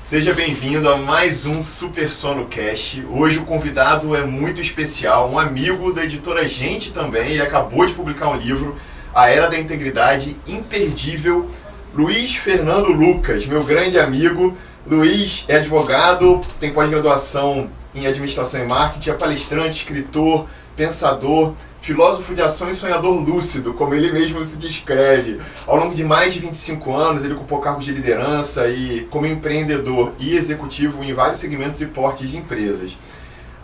Seja bem-vindo a mais um Super Sono Cast. Hoje o convidado é muito especial, um amigo da editora Gente também. Ele acabou de publicar um livro, A Era da Integridade, imperdível. Luiz Fernando Lucas, meu grande amigo. Luiz é advogado, tem pós-graduação em administração e marketing, é palestrante, escritor, pensador, filósofo de ação e sonhador lúcido, como ele mesmo se descreve. Ao longo de mais de 25 anos, ele ocupou cargos de liderança e como empreendedor e executivo em vários segmentos e portes de empresas.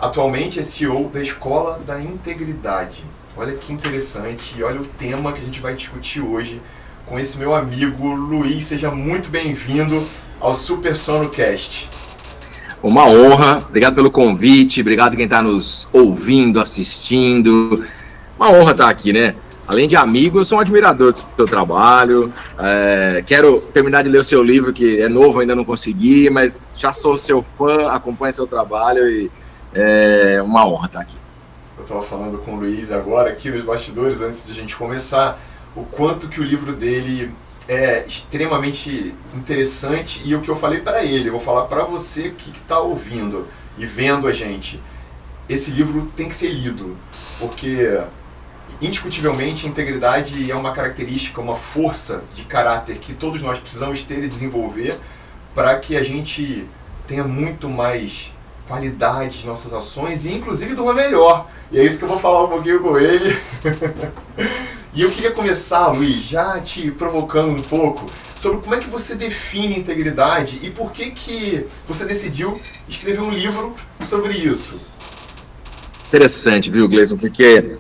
Atualmente é CEO da Escola da Integridade. Olha que interessante e olha o tema que a gente vai discutir hoje com esse meu amigo Luiz. Seja muito bem-vindo ao Super Sono Cast. Uma honra, obrigado pelo convite, obrigado quem está nos ouvindo, assistindo. Uma honra estar aqui, né? Além de amigo, eu sou um admirador do seu trabalho. Quero terminar de ler o seu livro, que é novo, ainda não consegui, mas já sou seu fã, acompanho seu trabalho e é uma honra estar aqui. Eu estava falando com o Luiz agora, aqui nos bastidores, antes de a gente começar, o quanto que o livro dele é extremamente interessante e o que eu falei para ele, eu vou falar para você que está ouvindo e vendo a gente. Esse livro tem que ser lido, porque indiscutivelmente a integridade é uma característica, uma força de caráter que todos nós precisamos ter e desenvolver para que a gente tenha muito mais qualidade de nossas ações e inclusive durma melhor. E é isso que eu vou falar um pouquinho com ele. E eu queria começar, Luiz, já te provocando um pouco sobre como é que você define integridade e por que você decidiu escrever um livro sobre isso. Interessante, viu, Gleison? Porque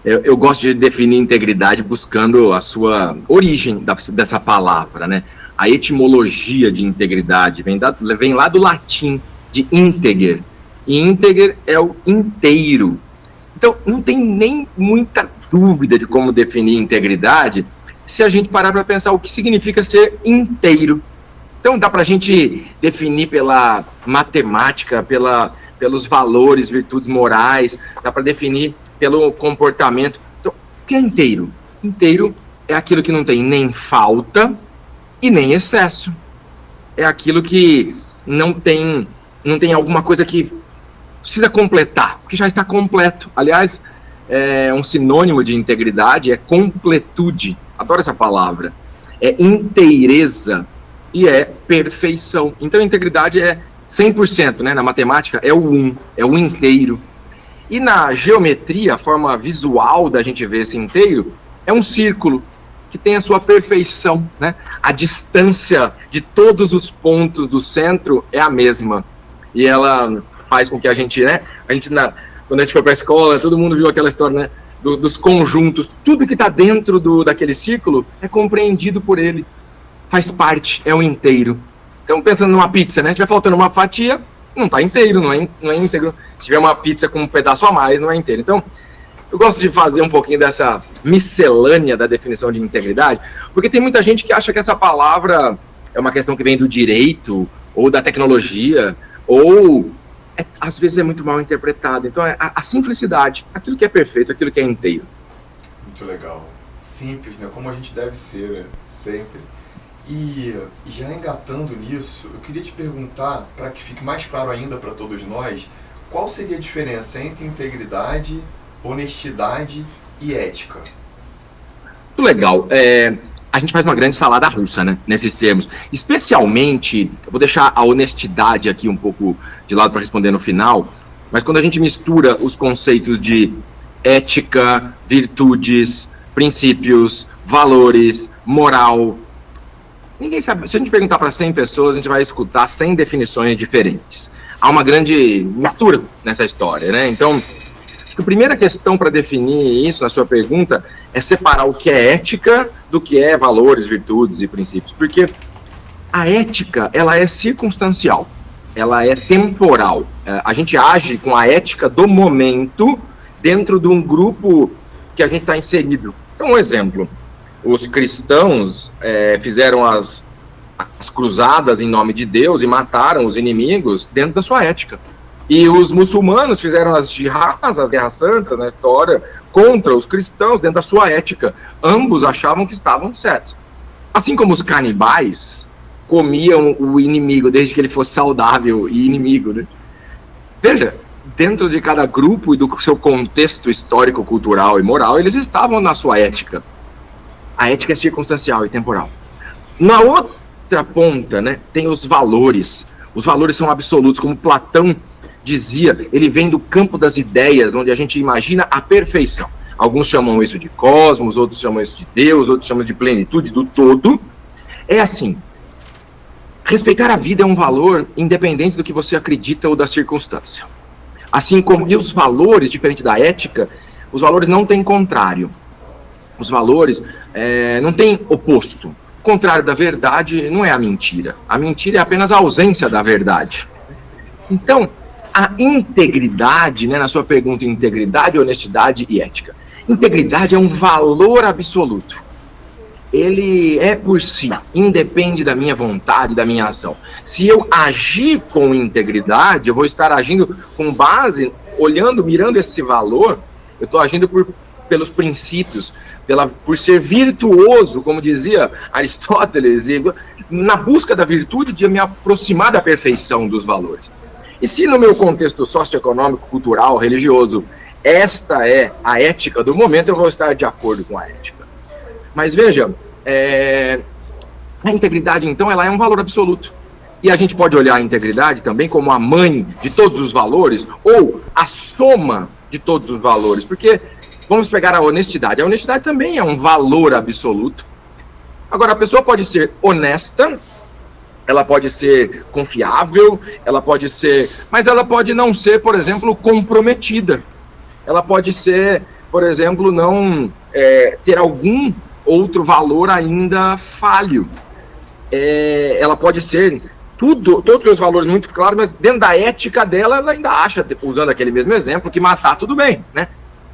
eu gosto de definir integridade buscando a sua origem dessa palavra, né? A etimologia de integridade vem lá do latim, de integer. E integer é o inteiro. Então, não tem nem muita dúvida de como definir integridade se a gente parar para pensar o que significa ser inteiro. Então, dá para a gente definir pela matemática, pelos valores, virtudes morais, dá para definir pelo comportamento. Então, o que é inteiro? Inteiro é aquilo que não tem nem falta e nem excesso. É aquilo que não tem alguma coisa que precisa completar, porque já está completo. Aliás, um sinônimo de integridade é completude. Adoro essa palavra. É inteireza e é perfeição. Então, integridade é 100%, né? Na matemática é o inteiro. E na geometria, a forma visual da gente ver esse inteiro é um círculo que tem a sua perfeição, né? A distância de todos os pontos do centro é a mesma. E ela faz com que a gente, né? Quando a gente foi para a escola, todo mundo viu aquela história, né? Dos conjuntos. Tudo que está dentro daquele círculo é compreendido por ele. Faz parte, é um inteiro. Então, pensando numa pizza, né? Se tiver faltando uma fatia, não está inteiro, não é íntegro. Se tiver uma pizza com um pedaço a mais, não é inteiro. Então, eu gosto de fazer um pouquinho dessa miscelânea da definição de integridade, porque tem muita gente que acha que essa palavra é uma questão que vem do direito, ou da tecnologia, ou às vezes é muito mal interpretada. Então, a simplicidade, aquilo que é perfeito, aquilo que é inteiro. Muito legal. Simples, né? Como a gente deve ser, né? Sempre. E já engatando nisso, eu queria te perguntar, para que fique mais claro ainda para todos nós, qual seria a diferença entre integridade, honestidade e ética? Muito legal. A gente faz uma grande salada russa, né, nesses termos. Especialmente, eu vou deixar a honestidade aqui um pouco de lado para responder no final, mas quando a gente mistura os conceitos de ética, virtudes, princípios, valores, moral, ninguém sabe. Se a gente perguntar para 100 pessoas, a gente vai escutar 100 definições diferentes. Há uma grande mistura nessa história, né? Então, a primeira questão para definir isso, na sua pergunta, é separar o que é ética do que é valores, virtudes e princípios. Porque a ética, ela é circunstancial, ela é temporal. A gente age com a ética do momento dentro de um grupo que a gente está inserido. Então, um exemplo, os cristãos fizeram as cruzadas em nome de Deus e mataram os inimigos dentro da sua ética. E os muçulmanos fizeram as jihads, as guerras santas na história, contra os cristãos dentro da sua ética. Ambos achavam que estavam certos. Assim como os canibais, comiam o inimigo, desde que ele fosse saudável e inimigo, né? Veja, dentro de cada grupo e do seu contexto histórico, cultural e moral, eles estavam na sua ética. A ética é circunstancial e temporal. Na outra ponta, né, tem os valores. Os valores são absolutos, como Platão dizia, ele vem do campo das ideias, onde a gente imagina a perfeição. Alguns chamam isso de cosmos, outros chamam isso de Deus, outros chamam de plenitude, do todo. É assim, respeitar a vida é um valor independente do que você acredita ou da circunstância. Assim como, e os valores, diferente da ética, os valores não têm contrário. Os valores não têm oposto. O contrário da verdade não é a mentira. A mentira é apenas a ausência da verdade. Então, a integridade, né, na sua pergunta, integridade, honestidade e ética. Integridade é um valor absoluto. Ele é por si, independe da minha vontade, da minha ação. Se eu agir com integridade, eu vou estar agindo com base, olhando, mirando esse valor, eu estou agindo pelos princípios, por ser virtuoso, como dizia Aristóteles, na busca da virtude de me aproximar da perfeição dos valores. E se no meu contexto socioeconômico, cultural, religioso, esta é a ética do momento, eu vou estar de acordo com a ética. Mas veja, a integridade, então, ela é um valor absoluto. E a gente pode olhar a integridade também como a mãe de todos os valores, ou a soma de todos os valores. Porque, vamos pegar a honestidade. A honestidade também é um valor absoluto. Agora, a pessoa pode ser honesta, ela pode ser confiável, ela pode ser... Mas ela pode não ser, por exemplo, comprometida. Ela pode ser, por exemplo, não ter algum outro valor ainda falho. Ela pode ser todos os valores muito claros, mas dentro da ética dela, ela ainda acha, usando aquele mesmo exemplo, que matar tudo bem, né?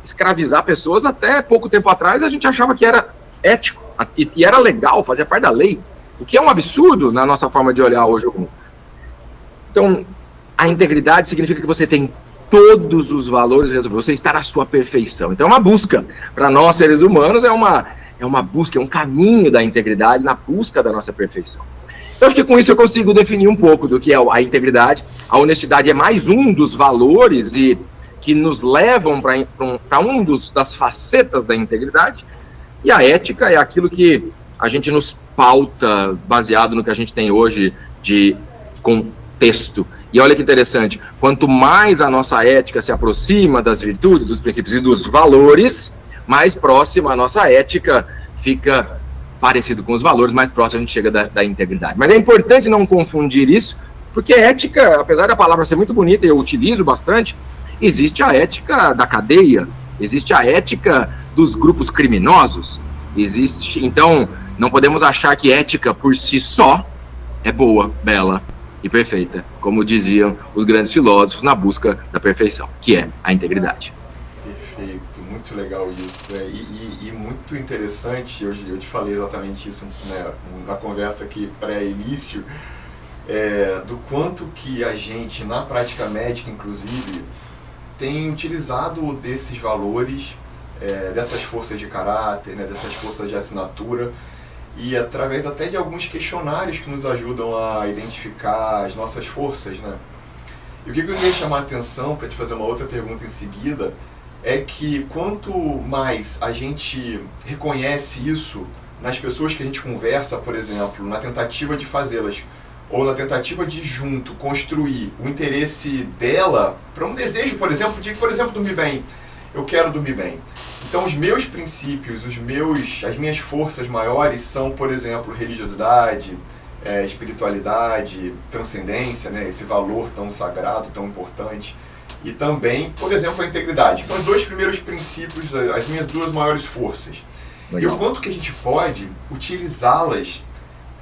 Escravizar pessoas, até pouco tempo atrás, a gente achava que era ético, e era legal, fazia parte da lei, o que é um absurdo na nossa forma de olhar hoje o mundo. Então, a integridade significa que você tem todos os valores resolvidos, você está na sua perfeição. Então, é uma busca. Para nós, seres humanos, é uma busca, é um caminho da integridade na busca da nossa perfeição. Então, acho que com isso eu consigo definir um pouco do que é a integridade. A honestidade é mais um dos valores e que nos levam para das facetas da integridade. E a ética é aquilo que a gente nos pauta baseado no que a gente tem hoje de contexto. E olha que interessante, quanto mais a nossa ética se aproxima das virtudes, dos princípios e dos valores, mais próxima a nossa ética fica parecido com os valores, mais próximo a gente chega da integridade. Mas é importante não confundir isso, porque ética, apesar da palavra ser muito bonita e eu utilizo bastante, existe a ética da cadeia, existe a ética dos grupos criminosos, então não podemos achar que ética por si só é boa, bela e perfeita, como diziam os grandes filósofos na busca da perfeição, que é a integridade. Perfeito, muito legal isso, né? E muito interessante, eu te falei exatamente isso, né, na conversa aqui pré-início, do quanto que a gente, na prática médica inclusive, tem utilizado desses valores, dessas forças de caráter, né, dessas forças de assinatura, e através até de alguns questionários que nos ajudam a identificar as nossas forças, né? E o que eu queria chamar a atenção, para te fazer uma outra pergunta em seguida, é que quanto mais a gente reconhece isso nas pessoas que a gente conversa, por exemplo, na tentativa de fazê-las, ou na tentativa de junto construir o interesse dela para um desejo, por exemplo, de, dormir bem. Eu quero dormir bem. Então, os meus princípios, as minhas forças maiores são, por exemplo, religiosidade, espiritualidade, transcendência, né, esse valor tão sagrado, tão importante. E também, por exemplo, a integridade, que são os dois primeiros princípios, as minhas duas maiores forças. Legal. E o quanto que a gente pode utilizá-las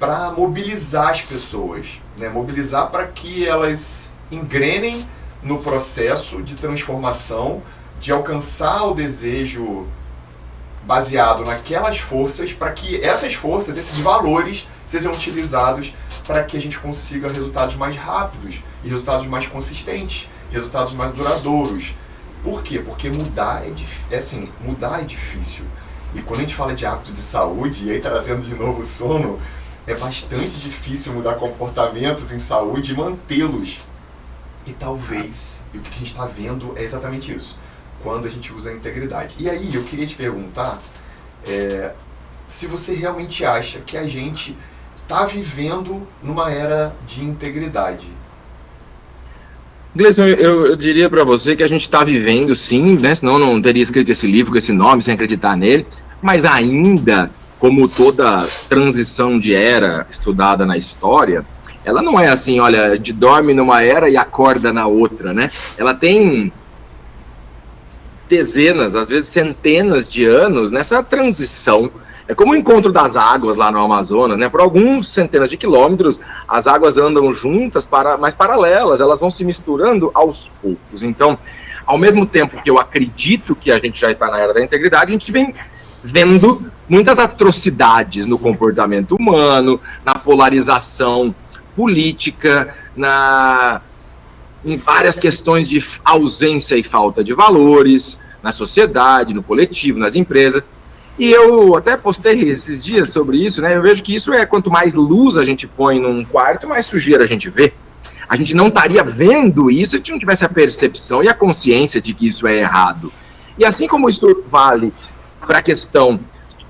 para mobilizar as pessoas, né? Mobilizar para que elas engrenem no processo de transformação, de alcançar o desejo baseado naquelas forças, para que essas forças, esses valores, sejam utilizados para que a gente consiga resultados mais rápidos e resultados mais consistentes, resultados mais duradouros. Por quê? Porque mudar é difícil. E quando a gente fala de hábito de saúde, e aí trazendo de novo o sono, é bastante difícil mudar comportamentos em saúde e mantê-los. E talvez, e o que a gente está vendo é exatamente isso, quando a gente usa a integridade. E aí, eu queria te perguntar se você realmente acha que a gente está vivendo numa era de integridade. Gleison, eu diria para você que a gente está vivendo, sim, né? Senão eu não teria escrito esse livro com esse nome, sem acreditar nele, mas ainda, como toda transição de era estudada na história, ela não é assim, olha, dorme numa era e acorda na outra, né? Ela tem dezenas, às vezes centenas de anos nessa transição. É como o encontro das águas lá no Amazonas, né? Por alguns centenas de quilômetros, as águas andam juntas, mas paralelas, elas vão se misturando aos poucos. Então, ao mesmo tempo que eu acredito que a gente já está na era da integridade, a gente vem vendo muitas atrocidades no comportamento humano, na polarização política, em várias questões de ausência e falta de valores na sociedade, no coletivo, nas empresas. E eu até postei esses dias sobre isso, né? Eu vejo que isso quanto mais luz a gente põe num quarto, mais sujeira a gente vê. A gente não estaria vendo isso se a gente não tivesse a percepção e a consciência de que isso é errado. E assim como isso vale para a questão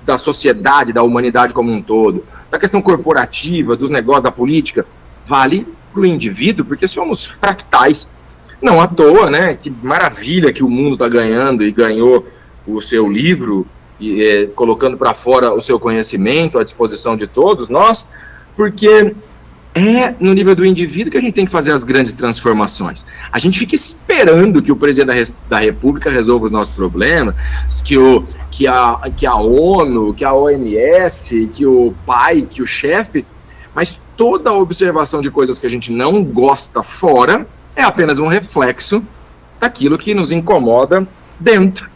da sociedade, da humanidade como um todo, da questão corporativa, dos negócios, da política, vale para o indivíduo, porque somos fractais. Não à toa, né? Que maravilha que o mundo está ganhando e ganhou o seu livro, colocando para fora o seu conhecimento à disposição de todos nós, porque é no nível do indivíduo que a gente tem que fazer as grandes transformações. A gente fica esperando que o presidente da República resolva os nossos problemas, que a ONU, que a OMS, que o pai, que o chefe, mas toda a observação de coisas que a gente não gosta fora é apenas um reflexo daquilo que nos incomoda dentro.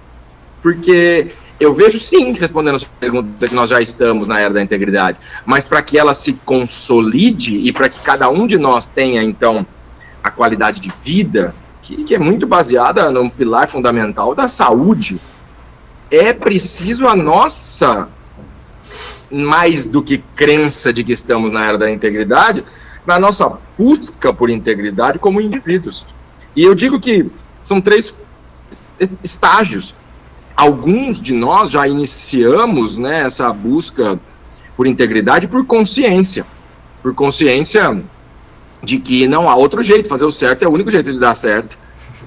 Porque eu vejo, sim, respondendo a sua pergunta, que nós já estamos na era da integridade, mas para que ela se consolide e para que cada um de nós tenha, então, a qualidade de vida, que é muito baseada num pilar fundamental da saúde, é preciso a nossa, mais do que crença de que estamos na era da integridade, na nossa busca por integridade como indivíduos. E eu digo que são 3 estágios. Alguns de nós já iniciamos, né, essa busca por integridade por consciência de que não há outro jeito, fazer o certo é o único jeito de dar certo,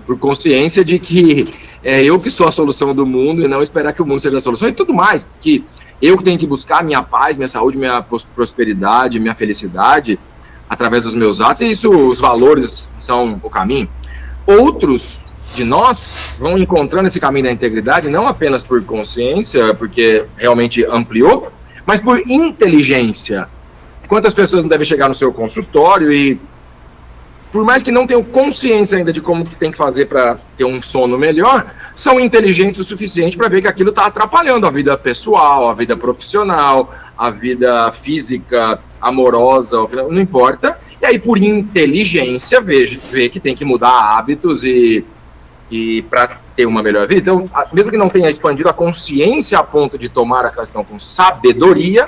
por consciência de que é eu que sou a solução do mundo e não esperar que o mundo seja a solução e tudo mais, que eu que tenho que buscar minha paz, minha saúde, minha prosperidade, minha felicidade através dos meus atos, e isso, os valores são o caminho. Outros de nós vão encontrando esse caminho da integridade não apenas por consciência, porque realmente ampliou, mas por inteligência. Quantas pessoas não devem chegar no seu consultório e, por mais que não tenham consciência ainda de como que tem que fazer para ter um sono melhor, são inteligentes o suficiente para ver que aquilo está atrapalhando a vida pessoal, a vida profissional, a vida física, amorosa, não importa. E aí, por inteligência, vê que tem que mudar hábitos e para ter uma melhor vida. Então, mesmo que não tenha expandido a consciência a ponto de tomar a questão com sabedoria,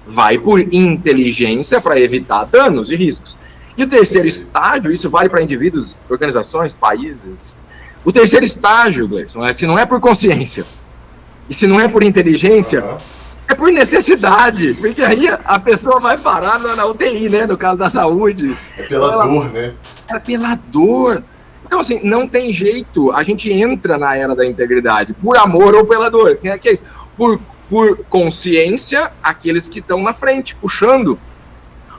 vai por inteligência para evitar danos e riscos. E o terceiro estágio, isso vale para indivíduos, organizações, países. O terceiro estágio, Gleison, se não é por consciência e se não é por inteligência, é por necessidade. Porque aí a pessoa vai parar na UTI, né, no caso da saúde. É pela dor, né? É pela dor. Então, assim, não tem jeito, a gente entra na era da integridade, por amor ou pela dor, que é isso? Por consciência, aqueles que estão na frente, puxando.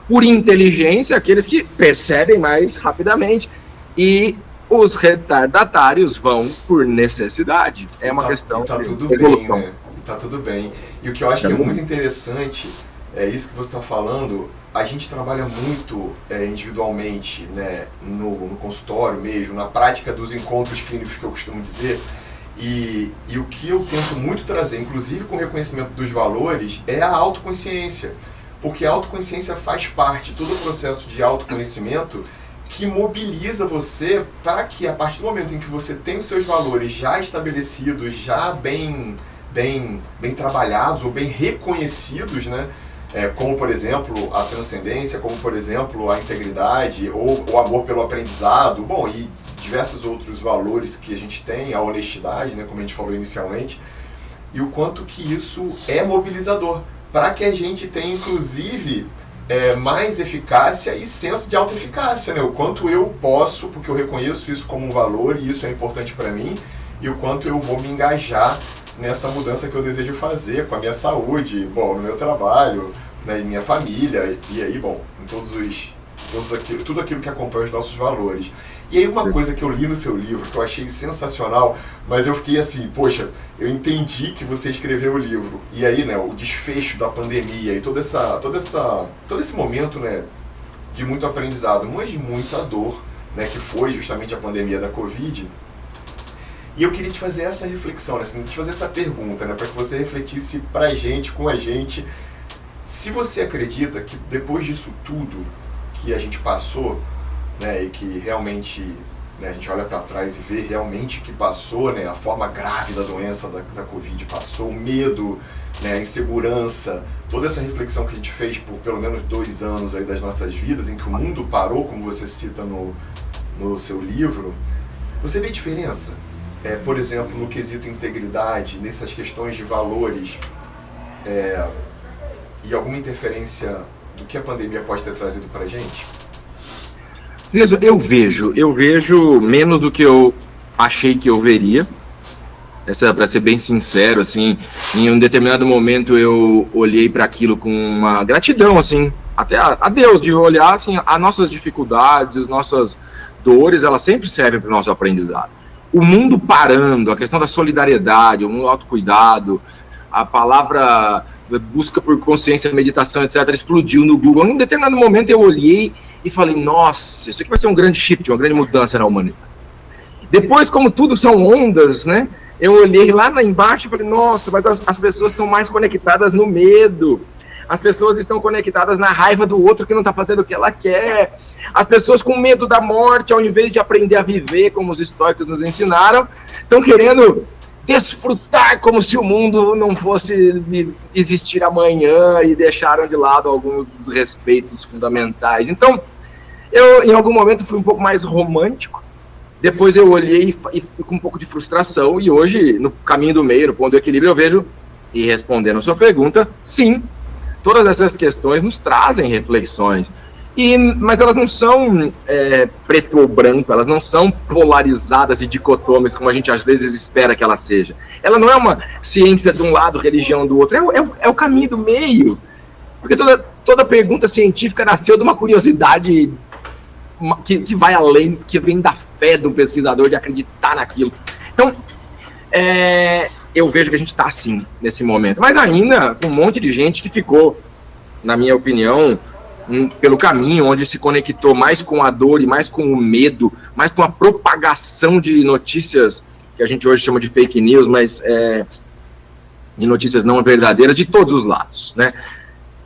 Por inteligência, aqueles que percebem mais rapidamente. E os retardatários vão por necessidade. É uma questão de tudo evolução. Bem, né? Tá tudo bem. E o que eu acho que é muito interessante, é isso que você está falando, a gente trabalha muito individualmente, né, no consultório mesmo, na prática dos encontros clínicos que eu costumo dizer, e o que eu tento muito trazer, inclusive com o reconhecimento dos valores, é a autoconsciência, porque a autoconsciência faz parte de todo o processo de autoconhecimento que mobiliza você para que, a partir do momento em que você tem os seus valores já estabelecidos, já bem trabalhados ou bem reconhecidos, né, como, por exemplo, a transcendência, como, por exemplo, a integridade, ou o amor pelo aprendizado, bom, e diversos outros valores que a gente tem, a honestidade, né, como a gente falou inicialmente, e o quanto que isso é mobilizador, para que a gente tenha, inclusive, mais eficácia e senso de autoeficácia, né? O quanto eu posso, porque eu reconheço isso como um valor e isso é importante para mim, e o quanto eu vou me engajar nessa mudança que eu desejo fazer com a minha saúde, bom, no meu trabalho, na minha família, e aí, bom, em tudo aquilo que acompanha os nossos valores. E aí uma coisa que eu li no seu livro, que eu achei sensacional, mas eu fiquei assim, poxa, eu entendi que você escreveu o livro, e aí, né, o desfecho da pandemia e todo esse momento, né, de muito aprendizado, mas de muita dor, né, que foi justamente a pandemia da Covid. E eu queria te fazer essa reflexão, né, assim, te fazer essa pergunta, né, para que você refletisse pra gente, com a gente, se você acredita que depois disso tudo que a gente passou, né, e que realmente, né, a gente olha para trás e vê realmente que passou, né, a forma grave da doença da Covid passou, o medo, né, a insegurança, toda essa reflexão que a gente fez por pelo menos 2 anos aí das nossas vidas, em que o mundo parou, como você cita no seu livro, você vê diferença? Por exemplo, no quesito integridade, nessas questões de valores, e alguma interferência do que a pandemia pode ter trazido para a gente? Eu vejo menos do que eu achei que eu veria. Para ser bem sincero, assim, em um determinado momento eu olhei para aquilo com uma gratidão, assim, até a Deus, de olhar, assim, as nossas dificuldades, as nossas dores, elas sempre servem para o nosso aprendizado. O mundo parando, a questão da solidariedade, o autocuidado, a palavra busca por consciência, meditação, etc., explodiu no Google. Em um determinado momento eu olhei e falei, nossa, isso aqui vai ser um grande shift, uma grande mudança na humanidade. Depois, como tudo são ondas, né, eu olhei lá embaixo e falei, nossa, mas as pessoas estão mais conectadas no medo. As pessoas estão conectadas na raiva do outro que não está fazendo o que ela quer. As pessoas com medo da morte, ao invés de aprender a viver, como os estoicos nos ensinaram, estão querendo desfrutar como se o mundo não fosse existir amanhã e deixaram de lado alguns dos respeitos fundamentais. Então, eu em algum momento fui um pouco mais romântico, depois eu olhei e fui com um pouco de frustração, e hoje, no caminho do meio, no ponto do equilíbrio, eu vejo, e respondendo a sua pergunta, sim, todas essas questões nos trazem reflexões, mas elas não são preto ou branco, elas não são polarizadas e dicotômicas como a gente às vezes espera que ela seja. Ela não é uma ciência de um lado, religião do outro, é o caminho do meio. Porque toda pergunta científica nasceu de uma curiosidade que vai além, que vem da fé do pesquisador, de acreditar naquilo. Então, eu vejo que a gente está assim, nesse momento. Mas ainda com um monte de gente que ficou, na minha opinião, pelo caminho, onde se conectou mais com a dor e mais com o medo, mais com a propagação de notícias que a gente hoje chama de fake news, mas de notícias não verdadeiras de todos os lados, né?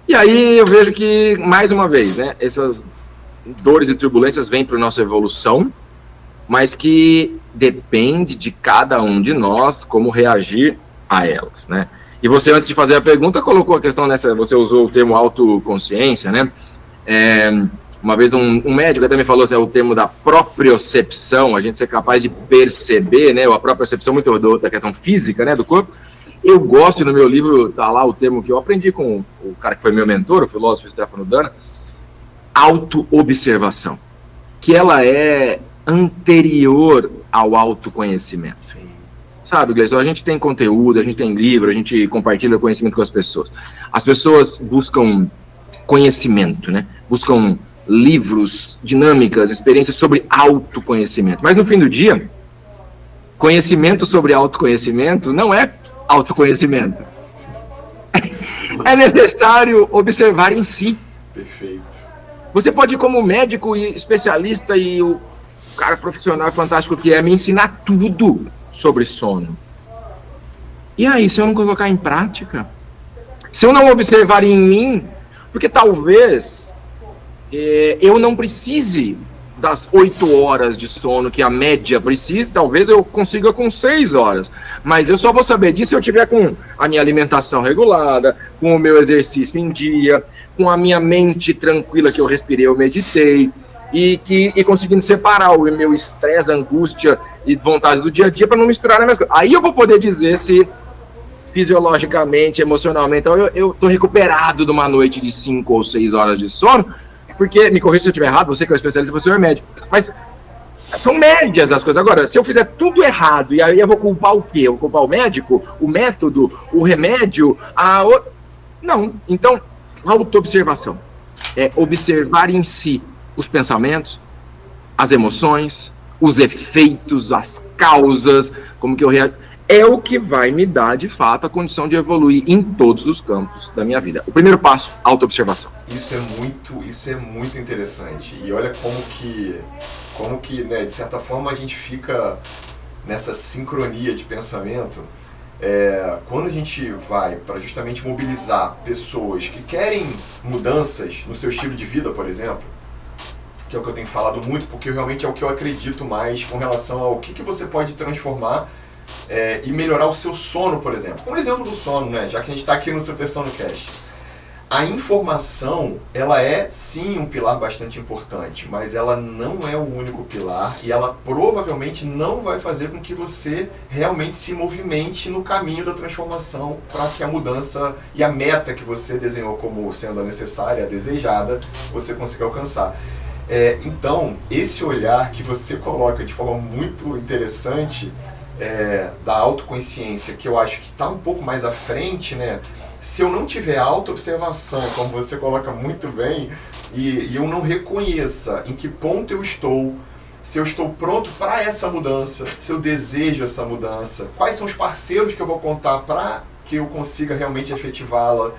E aí eu vejo que, mais uma vez, né, essas dores e turbulências vêm para a nossa evolução, mas que depende de cada um de nós como reagir a elas, né? E você, antes de fazer a pergunta, colocou a questão você usou o termo autoconsciência, né? Uma vez um médico até me falou assim, o termo da propriocepção, a gente ser capaz de perceber, né? A propriocepção muito da questão física, né, do corpo. Eu gosto, no meu livro, tá lá o termo que eu aprendi com o cara que foi meu mentor, o filósofo Stefano Dana, auto-observação, que ela é anterior ao autoconhecimento. Sim. Sabe, Gleison, a gente tem conteúdo, a gente tem livro, a gente compartilha conhecimento com as pessoas. As pessoas buscam conhecimento, né? Buscam livros, dinâmicas, experiências sobre autoconhecimento. Mas no fim do dia, conhecimento sobre autoconhecimento não é autoconhecimento. É necessário observar em si. Perfeito. Você pode ir como médico e especialista e o cara profissional fantástico que é, me ensinar tudo sobre sono. E aí, se eu não colocar em prática? Se eu não observar em mim? Porque talvez eu não precise das 8 horas de sono que a média precisa, talvez eu consiga com 6 horas. Mas eu só vou saber disso se eu tiver com a minha alimentação regulada, com o meu exercício em dia, com a minha mente tranquila, que eu respirei, eu meditei, e conseguindo separar o meu estresse, angústia e vontade do dia a dia para não misturar nas minhas coisas. Aí eu vou poder dizer se fisiologicamente, emocionalmente, então eu tô recuperado de uma noite de 5 ou 6 horas de sono, porque, me corrija se eu estiver errado, você que é o especialista, você é o médico, mas são médias as coisas. Agora, se eu fizer tudo errado, e aí eu vou culpar o quê? Eu vou culpar o médico, o método, o remédio, Não, então, autoobservação é observar em si os pensamentos, as emoções, os efeitos, as causas, como que eu reajo, é o que vai me dar, de fato, a condição de evoluir em todos os campos da minha vida. O primeiro passo, autoobservação. Isso é muito interessante. E olha como que, né, de certa forma, a gente fica nessa sincronia de pensamento. Quando a gente vai para justamente mobilizar pessoas que querem mudanças no seu estilo de vida, por exemplo, que é o que eu tenho falado muito, porque realmente é o que eu acredito mais com relação ao que você pode transformar e melhorar o seu sono, por exemplo. Um exemplo do sono, né? Já que a gente está aqui no Super Sono Cast. A informação, ela é sim um pilar bastante importante, mas ela não é o único pilar e ela provavelmente não vai fazer com que você realmente se movimente no caminho da transformação para que a mudança e a meta que você desenhou como sendo a necessária, a desejada, você consiga alcançar. Então, esse olhar que você coloca de forma muito interessante da autoconsciência, que eu acho que está um pouco mais à frente, né? Se eu não tiver autoobservação, como você coloca muito bem, e eu não reconheça em que ponto eu estou, se eu estou pronto para essa mudança, se eu desejo essa mudança, quais são os parceiros que eu vou contar para que eu consiga realmente efetivá-la.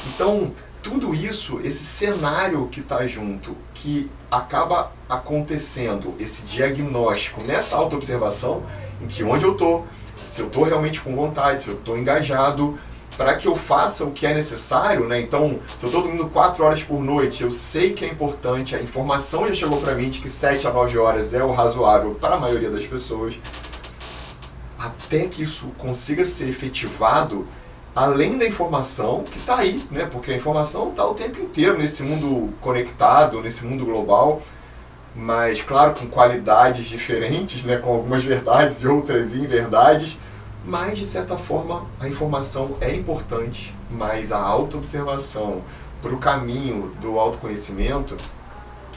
Então, tudo isso, esse cenário que está junto, que acaba acontecendo, esse diagnóstico nessa autoobservação, em que onde eu estou, se eu estou realmente com vontade, se eu estou engajado, para que eu faça o que é necessário, né? Então, se eu estou dormindo 4 horas por noite, eu sei que é importante, a informação já chegou para mim de que 7 a 9 horas é o razoável para a maioria das pessoas. Até que isso consiga ser efetivado, além da informação que está aí, né? Porque a informação está o tempo inteiro nesse mundo conectado, nesse mundo global, mas, claro, com qualidades diferentes, né? Com algumas verdades e outras inverdades. Mas, de certa forma, a informação é importante, mas a autoobservação para o caminho do autoconhecimento,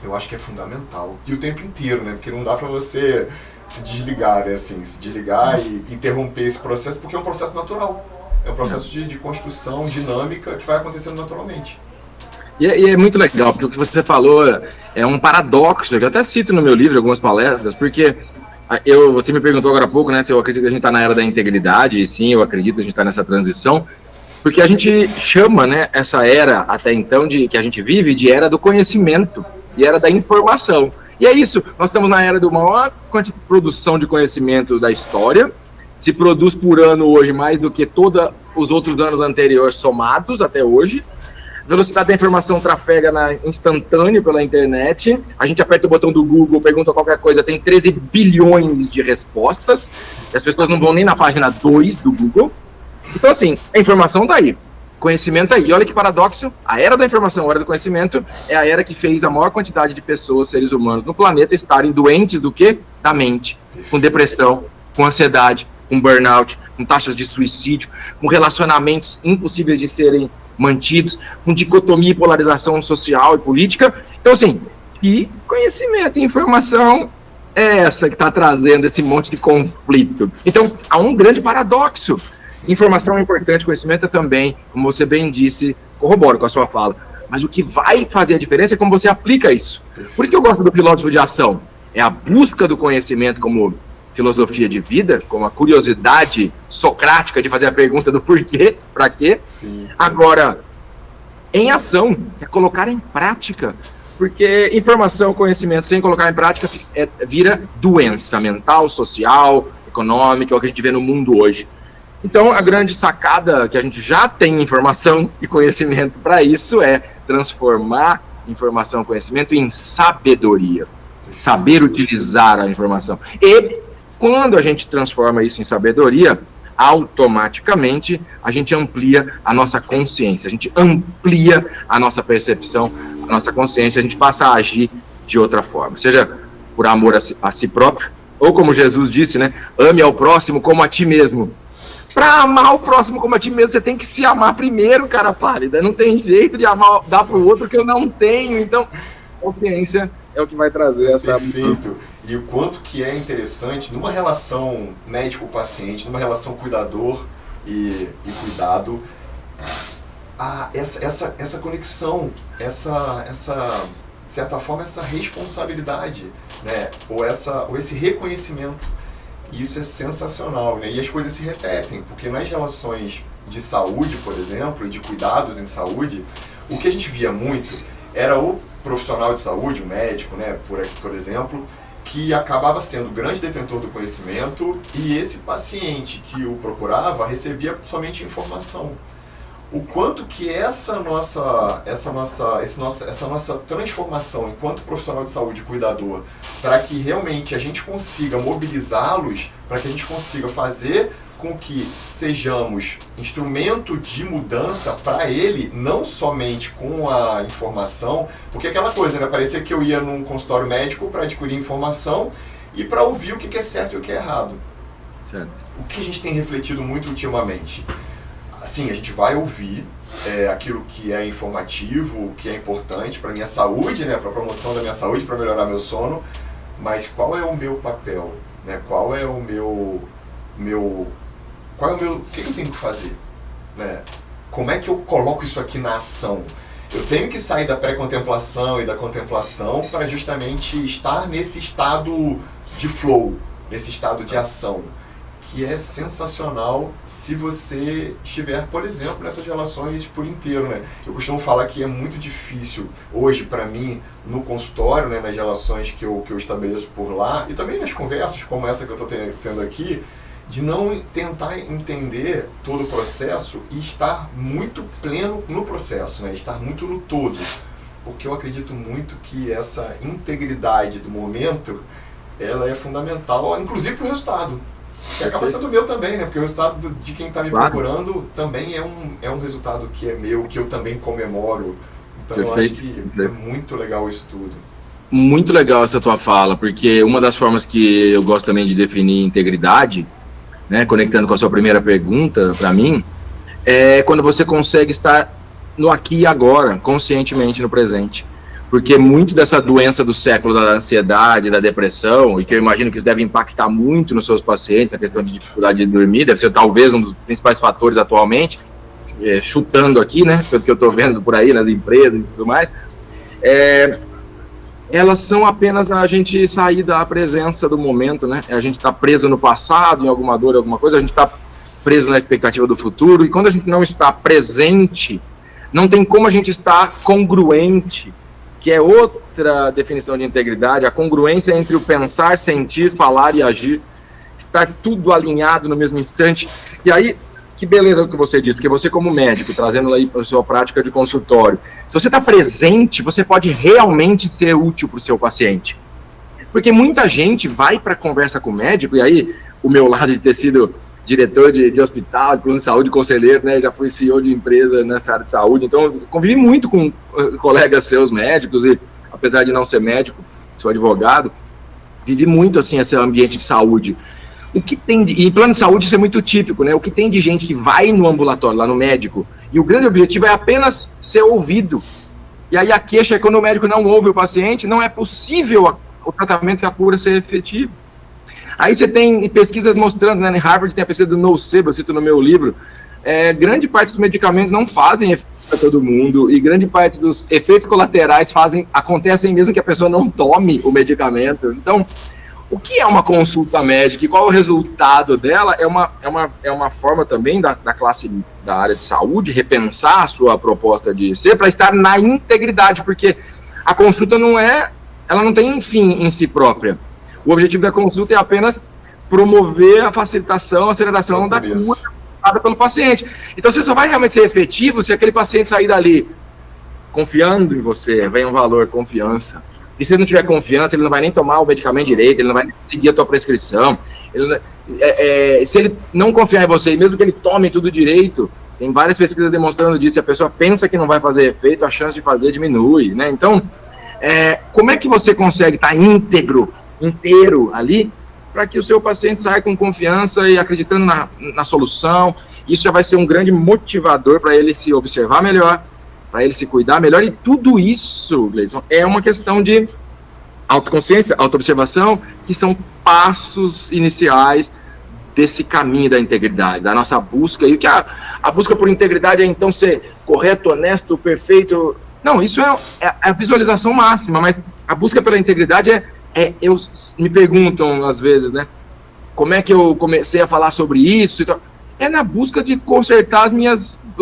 eu acho que é fundamental. E o tempo inteiro, né? Porque não dá para você se desligar, né? Assim, se desligar e interromper esse processo, porque é um processo natural. É um processo de construção dinâmica que vai acontecendo naturalmente. E é muito legal, porque o que você falou é um paradoxo, que eu até cito no meu livro, algumas palestras, porque... você me perguntou agora há pouco, né, se eu acredito que a gente está na era da integridade, e sim, eu acredito que a gente está nessa transição, porque a gente chama, né, essa era até então que a gente vive de era do conhecimento e era da informação. E é isso, nós estamos na era da maior produção de conhecimento da história, se produz por ano hoje mais do que todos os outros anos anteriores somados até hoje. Velocidade da informação trafega instantâneo pela internet. A gente aperta o botão do Google, pergunta qualquer coisa, tem 13 bilhões de respostas. E as pessoas não vão nem na página 2 do Google. Então, assim, a informação está aí. Conhecimento tá aí. E olha que paradoxo, a era da informação, a era do conhecimento, é a era que fez a maior quantidade de pessoas, seres humanos no planeta, estarem doentes do quê? Da mente. Com depressão, com ansiedade, com burnout, com taxas de suicídio, com relacionamentos impossíveis de serem mantidos, com dicotomia e polarização social e política. Então, assim, e conhecimento e informação é essa que está trazendo esse monte de conflito. Então, há um grande paradoxo. Informação é importante, conhecimento é também, como você bem disse, corroboro com a sua fala. Mas o que vai fazer a diferença é como você aplica isso. Por isso que eu gosto do filósofo de ação. É a busca do conhecimento como filosofia de vida, como a curiosidade socrática de fazer a pergunta do porquê, para quê. Sim. Agora, em ação, é colocar em prática, porque informação, conhecimento sem colocar em prática vira doença mental, social, econômica, é o que a gente vê no mundo hoje. Então, a grande sacada que a gente já tem informação e conhecimento para isso é transformar informação e conhecimento em sabedoria. saber utilizar a informação. E quando a gente transforma isso em sabedoria, automaticamente a gente amplia a nossa consciência, a gente amplia a nossa percepção, a nossa consciência, a gente passa a agir de outra forma, seja por amor a si próprio, ou como Jesus disse, né, ame ao próximo como a ti mesmo. Para amar o próximo como a ti mesmo, você tem que se amar primeiro, cara pálida. Não tem jeito de amar, dar para o outro que eu não tenho. Então, consciência é o que vai trazer essa... Perfeito. E o quanto que é interessante, numa relação médico-paciente, numa relação cuidador e cuidado, essa conexão, de certa forma, essa responsabilidade, né? ou esse reconhecimento. Isso é sensacional, né? E as coisas se repetem, porque nas relações de saúde, por exemplo, e de cuidados em saúde, o que a gente via muito era o profissional de saúde, o médico, né, por exemplo, que acabava sendo o grande detentor do conhecimento e esse paciente que o procurava recebia somente informação. O quanto que essa nossa transformação enquanto profissional de saúde e cuidador, para que realmente a gente consiga mobilizá-los, para que a gente consiga fazer com que sejamos instrumento de mudança para ele, não somente com a informação, porque aquela coisa, né, parecia que eu ia num consultório médico para adquirir informação e para ouvir o que é certo e o que é errado. Certo. O que a gente tem refletido muito ultimamente? Assim, a gente vai ouvir aquilo que é informativo, o que é importante para a minha saúde, né, para a promoção da minha saúde, para melhorar meu sono, mas qual é o meu papel? Né? O que eu tenho que fazer? Né? Como é que eu coloco isso aqui na ação? Eu tenho que sair da pré-contemplação e da contemplação para justamente estar nesse estado de flow, nesse estado de ação, que é sensacional se você estiver, por exemplo, nessas relações por inteiro, né? Eu costumo falar que é muito difícil hoje para mim, no consultório, né, nas relações que eu estabeleço por lá, e também nas conversas como essa que eu estou tendo aqui, de não tentar entender todo o processo e estar muito pleno no processo, né? Estar muito no todo. Porque eu acredito muito que essa integridade do momento, ela é fundamental, inclusive para o resultado. Que acaba sendo meu também, né? Porque o resultado de quem está me procurando também é um resultado que é meu, que eu também comemoro. Então eu acho que é muito legal isso tudo. Muito legal essa tua fala, porque uma das formas que eu gosto também de definir integridade, né, conectando com a sua primeira pergunta para mim, é quando você consegue estar no aqui e agora, conscientemente no presente. Porque muito dessa doença do século da ansiedade, da depressão, e que eu imagino que isso deve impactar muito nos seus pacientes, na questão de dificuldade de dormir, deve ser talvez um dos principais fatores atualmente, chutando aqui, né, pelo que eu estou vendo por aí nas empresas e tudo mais, elas são apenas a gente sair da presença do momento, né, a gente está preso no passado, em alguma dor, alguma coisa, a gente está preso na expectativa do futuro, e quando a gente não está presente, não tem como a gente estar congruente, que é outra definição de integridade, a congruência entre o pensar, sentir, falar e agir, estar tudo alinhado no mesmo instante. E aí, que beleza o que você disse, porque você como médico, trazendo aí a sua prática de consultório, se você está presente, você pode realmente ser útil para o seu paciente. Porque muita gente vai para conversa com o médico, e aí o meu lado de ter sido diretor de hospital, de plano de saúde, conselheiro, né, já fui CEO de empresa nessa área de saúde, então convivi muito com colegas seus médicos, e apesar de não ser médico, sou advogado, vivi muito assim esse ambiente de saúde. O que tem e em plano de saúde isso é muito típico, né, o que tem de gente que vai no ambulatório, lá no médico, e o grande objetivo é apenas ser ouvido, e aí a queixa é quando o médico não ouve o paciente, não é possível o tratamento e a cura ser efetivo. Aí você tem pesquisas mostrando, né, em Harvard tem a pesquisa do nocebo, eu cito no meu livro, grande parte dos medicamentos não fazem efeito para todo mundo, e grande parte dos efeitos colaterais acontecem mesmo que a pessoa não tome o medicamento. Então, o que é uma consulta médica e qual é o resultado dela é uma forma também da classe da área de saúde repensar a sua proposta de ser para estar na integridade, porque a consulta ela não tem fim em si própria. O objetivo da consulta é apenas promover a facilitação, a aceleração da cura dada pelo paciente. Então, você só vai realmente ser efetivo se aquele paciente sair dali confiando em você, vem um valor, confiança, E se ele não tiver confiança, ele não vai nem tomar o medicamento direito, ele não vai seguir a tua prescrição. Se ele não confiar em você, e mesmo que ele tome tudo direito, tem várias pesquisas demonstrando disso, se a pessoa pensa que não vai fazer efeito, a chance de fazer diminui, né? Então, como é que você consegue estar inteiro ali, para que o seu paciente saia com confiança e acreditando na solução? Isso já vai ser um grande motivador para ele se observar melhor, para ele se cuidar melhor, e tudo isso, Gleison, é uma questão de autoconsciência, autoobservação, que são passos iniciais desse caminho da integridade, da nossa busca. E o que a busca por integridade é, então, ser correto, honesto, perfeito? Não, isso é a visualização máxima, mas a busca pela integridade me perguntam, às vezes, né, como é que eu comecei a falar sobre isso e tal. É na busca de consertar os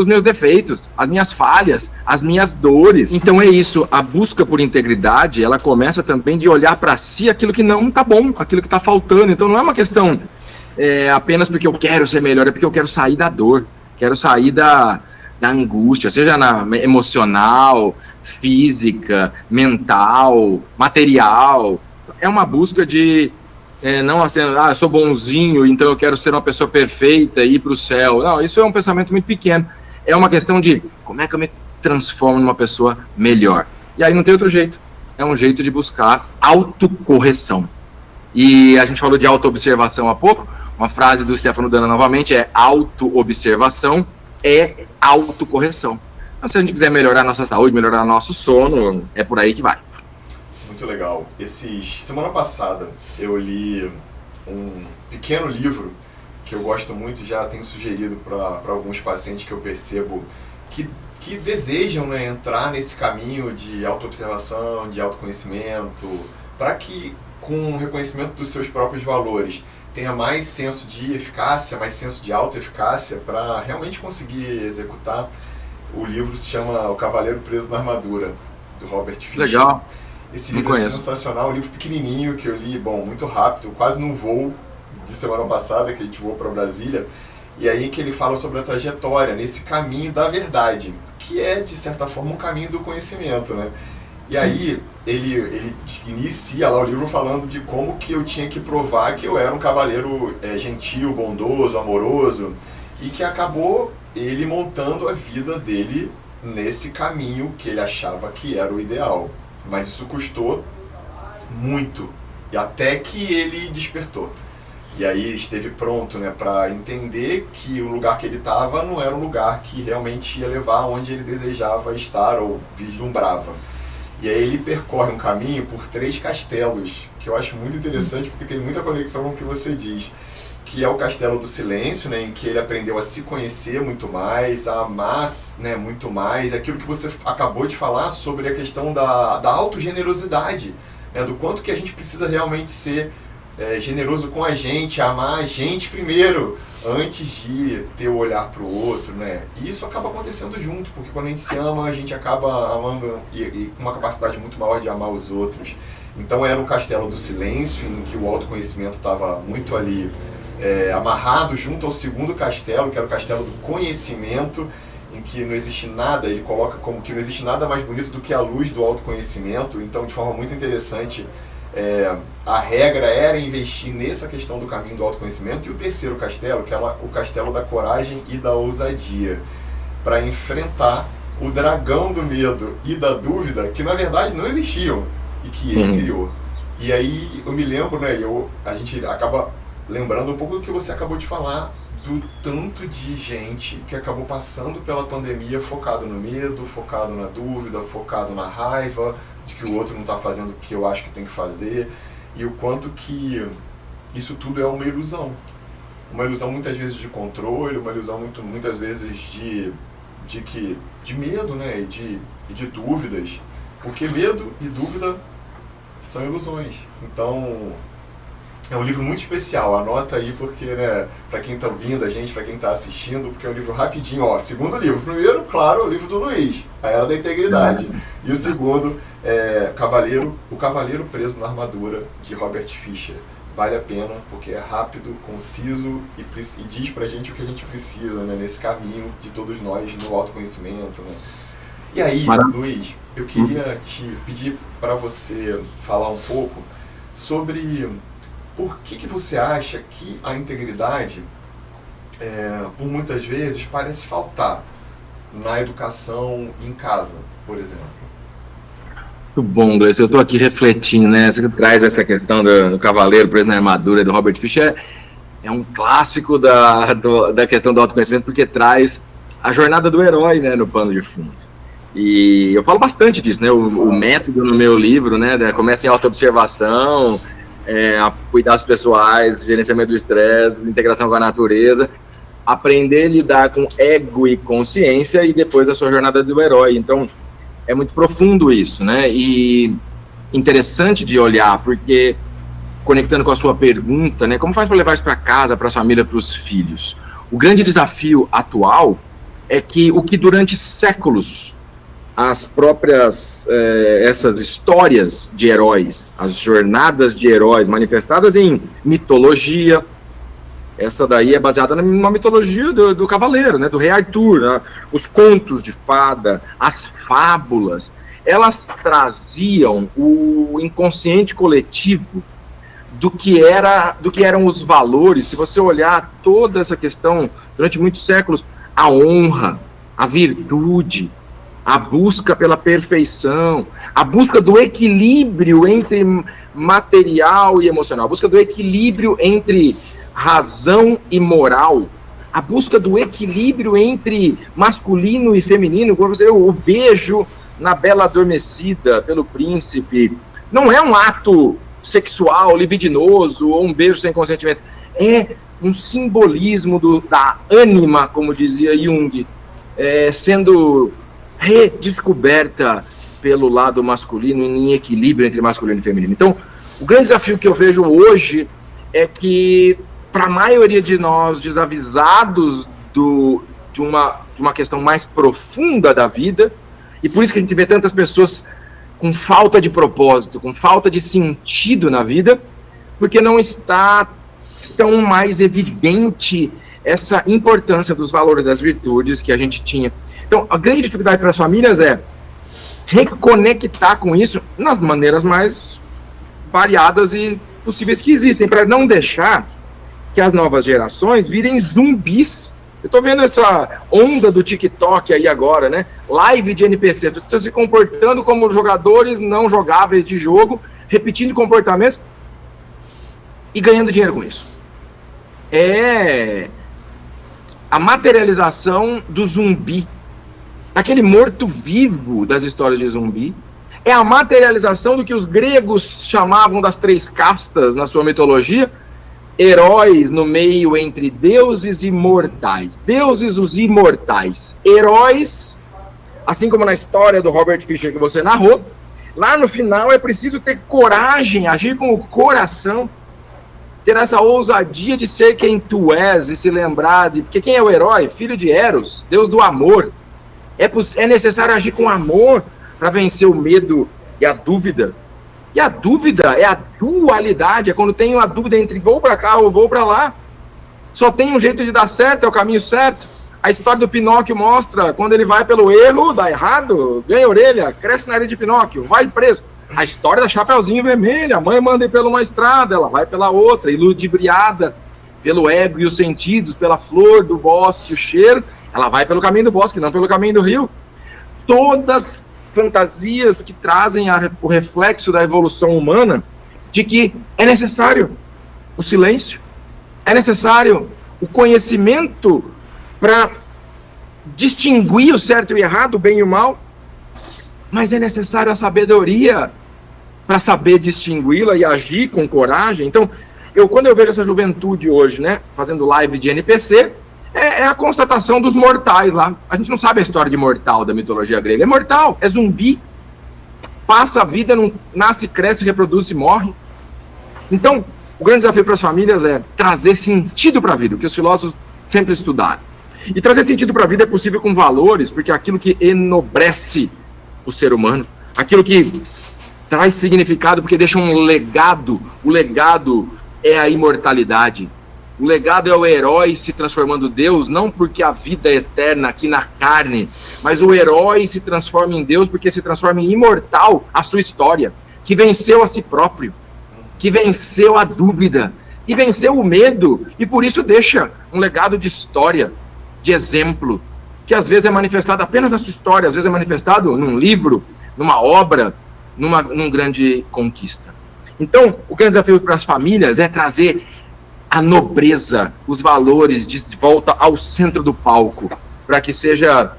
meus defeitos, as minhas falhas, as minhas dores. Então é isso, a busca por integridade, ela começa também de olhar para si aquilo que não está bom, aquilo que está faltando. Então não é uma questão apenas porque eu quero ser melhor, é porque eu quero sair da dor, quero sair da angústia, seja emocional, física, mental, material. É uma busca de não assim, eu sou bonzinho, então eu quero ser uma pessoa perfeita e ir para o céu. Não, isso é um pensamento muito pequeno. É uma questão de como é que eu me transformo numa pessoa melhor. E aí não tem outro jeito. É um jeito de buscar autocorreção. E a gente falou de autoobservação há pouco. Uma frase do Stefano Dana novamente é: autoobservação é autocorreção. Então, se a gente quiser melhorar a nossa saúde, melhorar nosso sono, é por aí que vai. Muito legal. Semana passada eu li um pequeno livro que eu gosto muito, já tenho sugerido para alguns pacientes que eu percebo que desejam, né, entrar nesse caminho de autoobservação, de autoconhecimento, para que, com o reconhecimento dos seus próprios valores, tenha mais senso de eficácia, mais senso de autoeficácia, para realmente conseguir executar. O livro se chama O Cavaleiro Preso na Armadura, do Robert Fisher. Legal. Esse livro é sensacional, um livro pequenininho que eu li, muito rápido, quase num voo de semana passada, que a gente voou para Brasília, e aí que ele fala sobre a trajetória, nesse caminho da verdade, que é, de certa forma, um caminho do conhecimento, né? E aí ele inicia lá o livro falando de como que eu tinha que provar que eu era um cavaleiro gentil, bondoso, amoroso, e que acabou ele montando a vida dele nesse caminho que ele achava que era o ideal. Mas isso custou muito, e até que ele despertou. E aí esteve pronto, né, para entender que o lugar que ele estava não era um lugar que realmente ia levar onde ele desejava estar ou vislumbrava. E aí ele percorre um caminho por 3 castelos, que eu acho muito interessante porque tem muita conexão com o que você diz. Que é o castelo do silêncio, né, em que ele aprendeu a se conhecer muito mais, a amar, né, muito mais. Aquilo que você acabou de falar sobre a questão da autogenerosidade, né, do quanto que a gente precisa realmente ser generoso com a gente, amar a gente primeiro, antes de ter o olhar para o outro, né? E isso acaba acontecendo junto, porque quando a gente se ama, a gente acaba amando e com uma capacidade muito maior de amar os outros. Então era um castelo do silêncio, em que o autoconhecimento estava muito ali amarrado junto ao segundo castelo, que era o castelo do conhecimento, em que não existe nada, ele coloca como que não existe nada mais bonito do que a luz do autoconhecimento. Então, de forma muito interessante, a regra era investir nessa questão do caminho do autoconhecimento. E o terceiro castelo, que é o castelo da coragem e da ousadia, para enfrentar o dragão do medo e da dúvida, que na verdade não existiam e que ele criou. E aí eu me lembro, né, a gente acaba lembrando um pouco do que você acabou de falar, do tanto de gente que acabou passando pela pandemia focado no medo, focado na dúvida, focado na raiva de que o outro não está fazendo o que eu acho que tem que fazer, e o quanto que isso tudo é uma ilusão muitas vezes de controle, uma ilusão muitas vezes de medo, né, e de dúvidas, porque medo e dúvida são ilusões. Então é um livro muito especial, anota aí, porque, né, para quem está ouvindo a gente, para quem está assistindo, porque é um livro rapidinho, ó, segundo livro. Primeiro, claro, o livro do Luiz, A Era da Integridade. E o segundo é O Cavaleiro Preso na Armadura, de Robert Fisher. Vale a pena, porque é rápido, conciso e diz pra gente o que a gente precisa, né, nesse caminho de todos nós, no autoconhecimento, né. E aí, Luiz, Eu queria te pedir para você falar um pouco sobre por que você acha que a integridade, por muitas vezes, parece faltar na educação em casa, por exemplo. Muito bom, Gleice. Eu estou aqui refletindo, né? Você traz essa questão do cavaleiro preso na armadura do Robert Fisher. É um clássico da questão do autoconhecimento, porque traz a jornada do herói, né, no pano de fundo. E eu falo bastante disso, né? O método no meu livro, né? Começa em autoobservação, cuidados pessoais, gerenciamento do estresse, integração com a natureza, aprender a lidar com ego e consciência e depois a sua jornada do herói. Então, é muito profundo isso, né? E interessante de olhar, porque conectando com a sua pergunta, né? Como faz para levar isso para casa, para a família, para os filhos? O grande desafio atual é que o que durante séculos as próprias, essas histórias de heróis, as jornadas de heróis manifestadas em mitologia, essa daí é baseada numa mitologia do cavaleiro, né, do rei Arthur, né, os contos de fada, as fábulas, elas traziam o inconsciente coletivo do que eram os valores. Se você olhar toda essa questão, durante muitos séculos, a honra, a virtude, a busca pela perfeição, a busca do equilíbrio entre material e emocional, a busca do equilíbrio entre razão e moral, a busca do equilíbrio entre masculino e feminino. Quando você vê o beijo na Bela Adormecida pelo príncipe, não é um ato sexual, libidinoso, ou um beijo sem consentimento, é um simbolismo da ânima, como dizia Jung, sendo redescoberta pelo lado masculino, em equilíbrio entre masculino e feminino. Então, o grande desafio que eu vejo hoje é que, para a maioria de nós desavisados de uma questão mais profunda da vida, e por isso que a gente vê tantas pessoas com falta de propósito, com falta de sentido na vida, porque não está tão mais evidente essa importância dos valores, das virtudes que a gente tinha. Então, a grande dificuldade para as famílias é reconectar com isso nas maneiras mais variadas e possíveis que existem, para não deixar que as novas gerações virem zumbis. Eu estou vendo essa onda do TikTok aí agora, né? Live de NPCs, as pessoas se comportando como jogadores não jogáveis de jogo, repetindo comportamentos e ganhando dinheiro com isso. É a materialização do zumbi, daquele morto-vivo das histórias de zumbi. É a materialização do que os gregos chamavam das 3 castas na sua mitologia, heróis no meio entre deuses e mortais. Deuses, os imortais. Heróis, assim como na história do Robert Fisher que você narrou, lá no final é preciso ter coragem, agir com o coração, ter essa ousadia de ser quem tu és e se lembrar de... Porque quem é o herói? Filho de Eros, deus do amor. É necessário agir com amor para vencer o medo e a dúvida. E a dúvida é a dualidade, é quando tenho a dúvida entre vou para cá ou vou para lá. Só tem um jeito de dar certo, é o caminho certo. A história do Pinóquio mostra, quando ele vai pelo erro, dá errado, ganha orelha, cresce na nariz de Pinóquio, vai preso. A história da Chapeuzinho Vermelho, a mãe manda ir pela uma estrada, ela vai pela outra, e ludibriada pelo ego e os sentidos, pela flor do bosque, o cheiro, ela vai pelo caminho do bosque, não pelo caminho do rio. Todas fantasias que trazem o reflexo da evolução humana, de que é necessário o silêncio, é necessário o conhecimento para distinguir o certo e o errado, o bem e o mal, mas é necessário a sabedoria para saber distingui-la e agir com coragem. Então, quando eu vejo essa juventude hoje, né, fazendo live de NPC, é a constatação dos mortais lá. A gente não sabe a história de mortal da mitologia grega. É mortal, é zumbi. Passa a vida, não nasce, cresce, reproduz e morre. Então, o grande desafio para as famílias é trazer sentido para a vida, o que os filósofos sempre estudaram. E trazer sentido para a vida é possível com valores, porque aquilo que enobrece o ser humano, aquilo que traz significado, porque deixa um legado. O legado é a imortalidade. O legado é o herói se transformando em Deus, não porque a vida é eterna aqui na carne, mas o herói se transforma em Deus porque se transforma em imortal a sua história, que venceu a si próprio, que venceu a dúvida, e venceu o medo, e por isso deixa um legado de história, de exemplo, que às vezes é manifestado apenas na sua história, às vezes é manifestado num livro, numa obra, num grande conquista. Então, o grande desafio para as famílias é trazer a nobreza, os valores de volta ao centro do palco, para que seja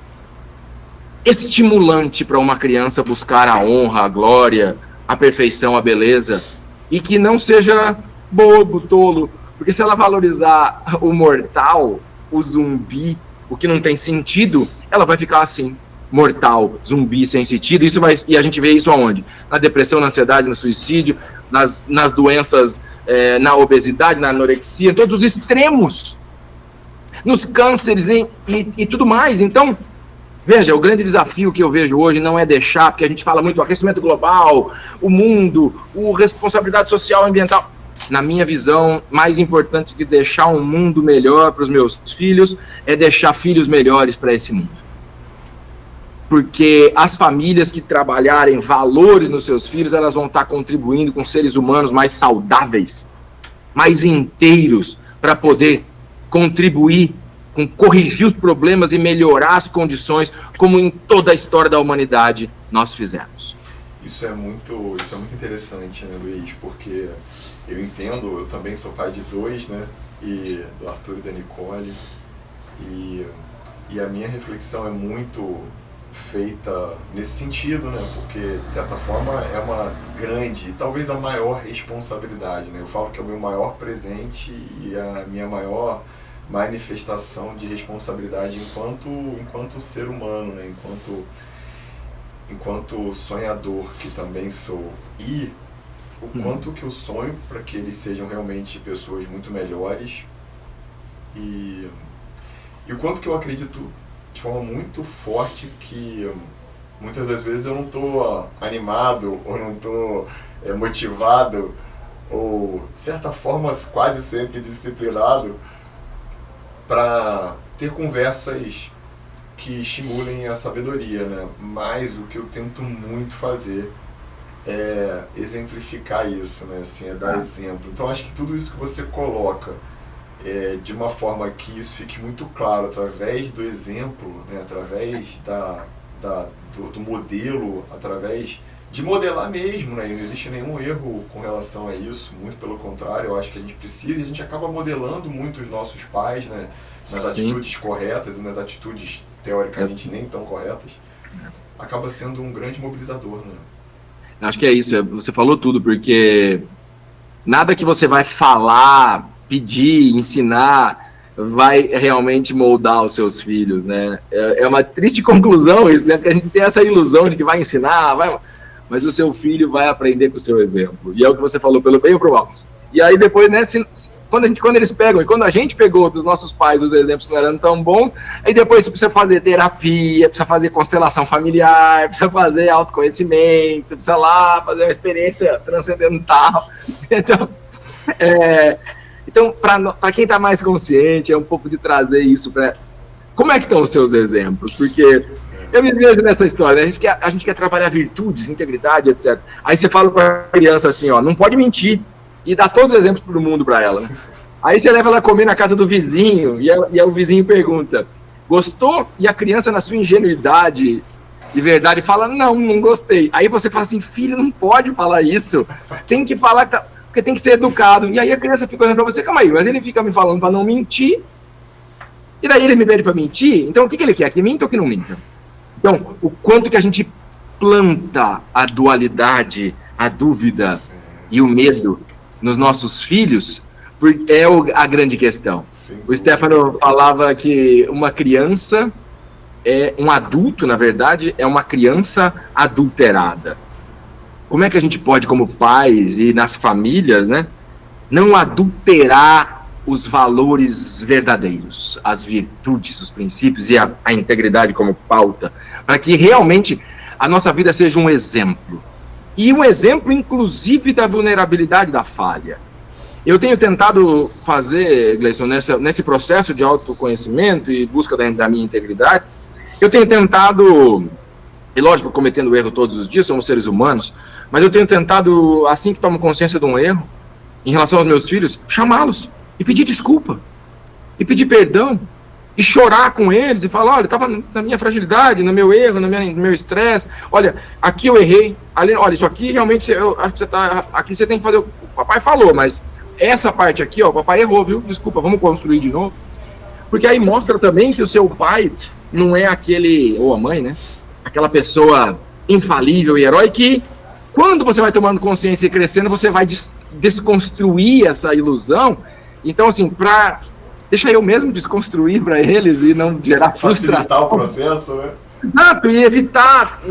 estimulante para uma criança buscar a honra, a glória, a perfeição, a beleza, e que não seja bobo, tolo, porque se ela valorizar o mortal, o zumbi, o que não tem sentido, ela vai ficar assim, mortal, zumbi, sem sentido. E a gente vê isso aonde? Na depressão, na ansiedade, no suicídio, nas doenças, na obesidade, na anorexia, em todos os extremos, nos cânceres e tudo mais. Então, veja, o grande desafio que eu vejo hoje não é deixar, porque a gente fala muito do aquecimento global, o mundo, a responsabilidade social e ambiental. Na minha visão, mais importante que deixar um mundo melhor para os meus filhos é deixar filhos melhores para esse mundo. Porque as famílias que trabalharem valores nos seus filhos, elas vão estar contribuindo com seres humanos mais saudáveis, mais inteiros, para poder contribuir com corrigir os problemas e melhorar as condições, como em toda a história da humanidade nós fizemos. Isso é muito interessante, né, Luiz? Porque eu entendo, eu também sou pai de 2, né? E do Arthur e da Nicole. E a minha reflexão é muito feita nesse sentido, né? Porque, de certa forma, é uma grande, talvez a maior responsabilidade, né? Eu falo que é o meu maior presente e a minha maior manifestação de responsabilidade enquanto ser humano, né? Enquanto sonhador, que também sou. E o quanto que eu sonho para que eles sejam realmente pessoas muito melhores e o quanto que eu acredito de forma muito forte que muitas das vezes eu não estou animado ou não estou motivado ou, de certa forma, quase sempre disciplinado para ter conversas que estimulem a sabedoria, né? Mas o que eu tento muito fazer é exemplificar isso, né? Assim, é dar exemplo. Então, acho que tudo isso que você coloca de uma forma que isso fique muito claro, através do exemplo, né? Através do modelo, através de modelar mesmo, né? E não existe nenhum erro com relação a isso, muito pelo contrário, eu acho que a gente precisa e a gente acaba modelando muito os nossos pais, né? Nas atitudes corretas e nas atitudes teoricamente nem tão corretas, acaba sendo um grande mobilizador, né? Acho que é isso, você falou tudo, porque nada que você vai falar, pedir, ensinar, vai realmente moldar os seus filhos, né? É uma triste conclusão isso, né? Porque a gente tem essa ilusão de que vai ensinar, mas o seu filho vai aprender com o seu exemplo. E é o que você falou, pelo bem ou pelo mal. E aí depois, né, quando eles pegam, e quando a gente pegou dos nossos pais os exemplos que não eram tão bons, aí depois você precisa fazer terapia, precisa fazer constelação familiar, precisa fazer autoconhecimento, precisa lá fazer uma experiência transcendental. Então para quem está mais consciente, é um pouco de trazer isso para... Como é que estão os seus exemplos? Porque eu me vejo nessa história, né? A gente quer trabalhar virtudes, integridade, etc. Aí você fala para a criança assim, ó, não pode mentir, e dá todos os exemplos do mundo para ela, né? Aí você leva ela a comer na casa do vizinho, e o vizinho pergunta, gostou? E a criança, na sua ingenuidade de verdade, fala, não gostei. Aí você fala assim, filho, não pode falar isso, tem que falar, porque tem que ser educado. E aí a criança fica olhando para você, calma aí, mas ele fica me falando para não mentir, e daí ele me pede para mentir, então o que ele quer? Que minta ou que não minta? Então, o quanto que a gente planta a dualidade, a dúvida e o medo nos nossos filhos, é a grande questão. Sim. O Stefano falava que uma criança, um adulto, na verdade, é uma criança adulterada. Como é que a gente pode, como pais e nas famílias, né, não adulterar os valores verdadeiros, as virtudes, os princípios e a integridade como pauta, para que realmente a nossa vida seja um exemplo. E um exemplo, inclusive, da vulnerabilidade da falha. Eu tenho tentado fazer, Gleison, nesse processo de autoconhecimento e busca da minha integridade, eu tenho tentado, e lógico, cometendo erro todos os dias, somos seres humanos, mas eu tenho tentado, assim que tomo consciência de um erro, em relação aos meus filhos, chamá-los e pedir desculpa, e pedir perdão, e chorar com eles, e falar, olha, estava na minha fragilidade, no meu erro, no meu estresse, olha, aqui eu errei, ali, olha, isso aqui realmente, eu acho que você tá, aqui você tem que fazer, o papai falou, mas essa parte aqui, ó, o papai errou, viu, desculpa, vamos construir de novo, porque aí mostra também que o seu pai não é aquele, ou a mãe, né, aquela pessoa infalível e herói que, quando você vai tomando consciência e crescendo, você vai desconstruir essa ilusão. Então, assim, deixa eu mesmo desconstruir para eles e não gerar frustração. Facilitar o processo, né? Exato, e evitar.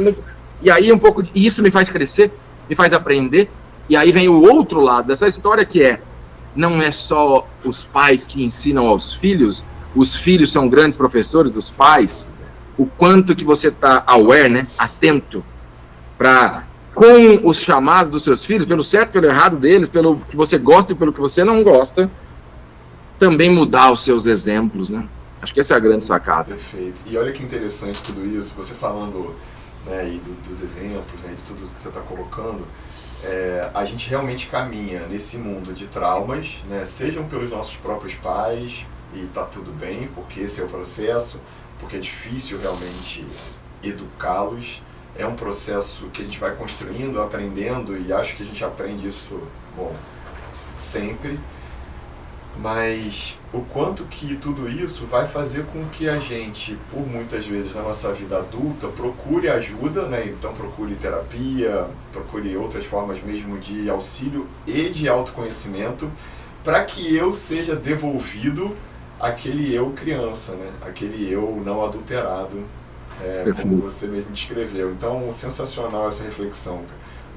E aí isso me faz crescer, me faz aprender. E aí vem o outro lado dessa história, que não é só os pais que ensinam aos filhos, os filhos são grandes professores dos pais. O quanto que você está aware, né, atento, para, com os chamados dos seus filhos, pelo certo e pelo errado deles, pelo que você gosta e pelo que você não gosta, também mudar os seus exemplos, né? Acho que essa é a grande sacada. Perfeito. E olha que interessante tudo isso, você falando, né, e dos exemplos, né, de tudo que você está colocando, a gente realmente caminha nesse mundo de traumas, né, sejam pelos nossos próprios pais, e tá tudo bem, porque esse é o processo, porque é difícil realmente educá-los. É um processo que a gente vai construindo, aprendendo, e acho que a gente aprende isso, bom, sempre. Mas o quanto que tudo isso vai fazer com que a gente, por muitas vezes na nossa vida adulta, procure ajuda, né? Então procure terapia, procure outras formas mesmo de auxílio e de autoconhecimento, para que eu seja devolvido aquele eu criança, né? Aquele eu não adulterado, como você mesmo descreveu. Então, sensacional essa reflexão.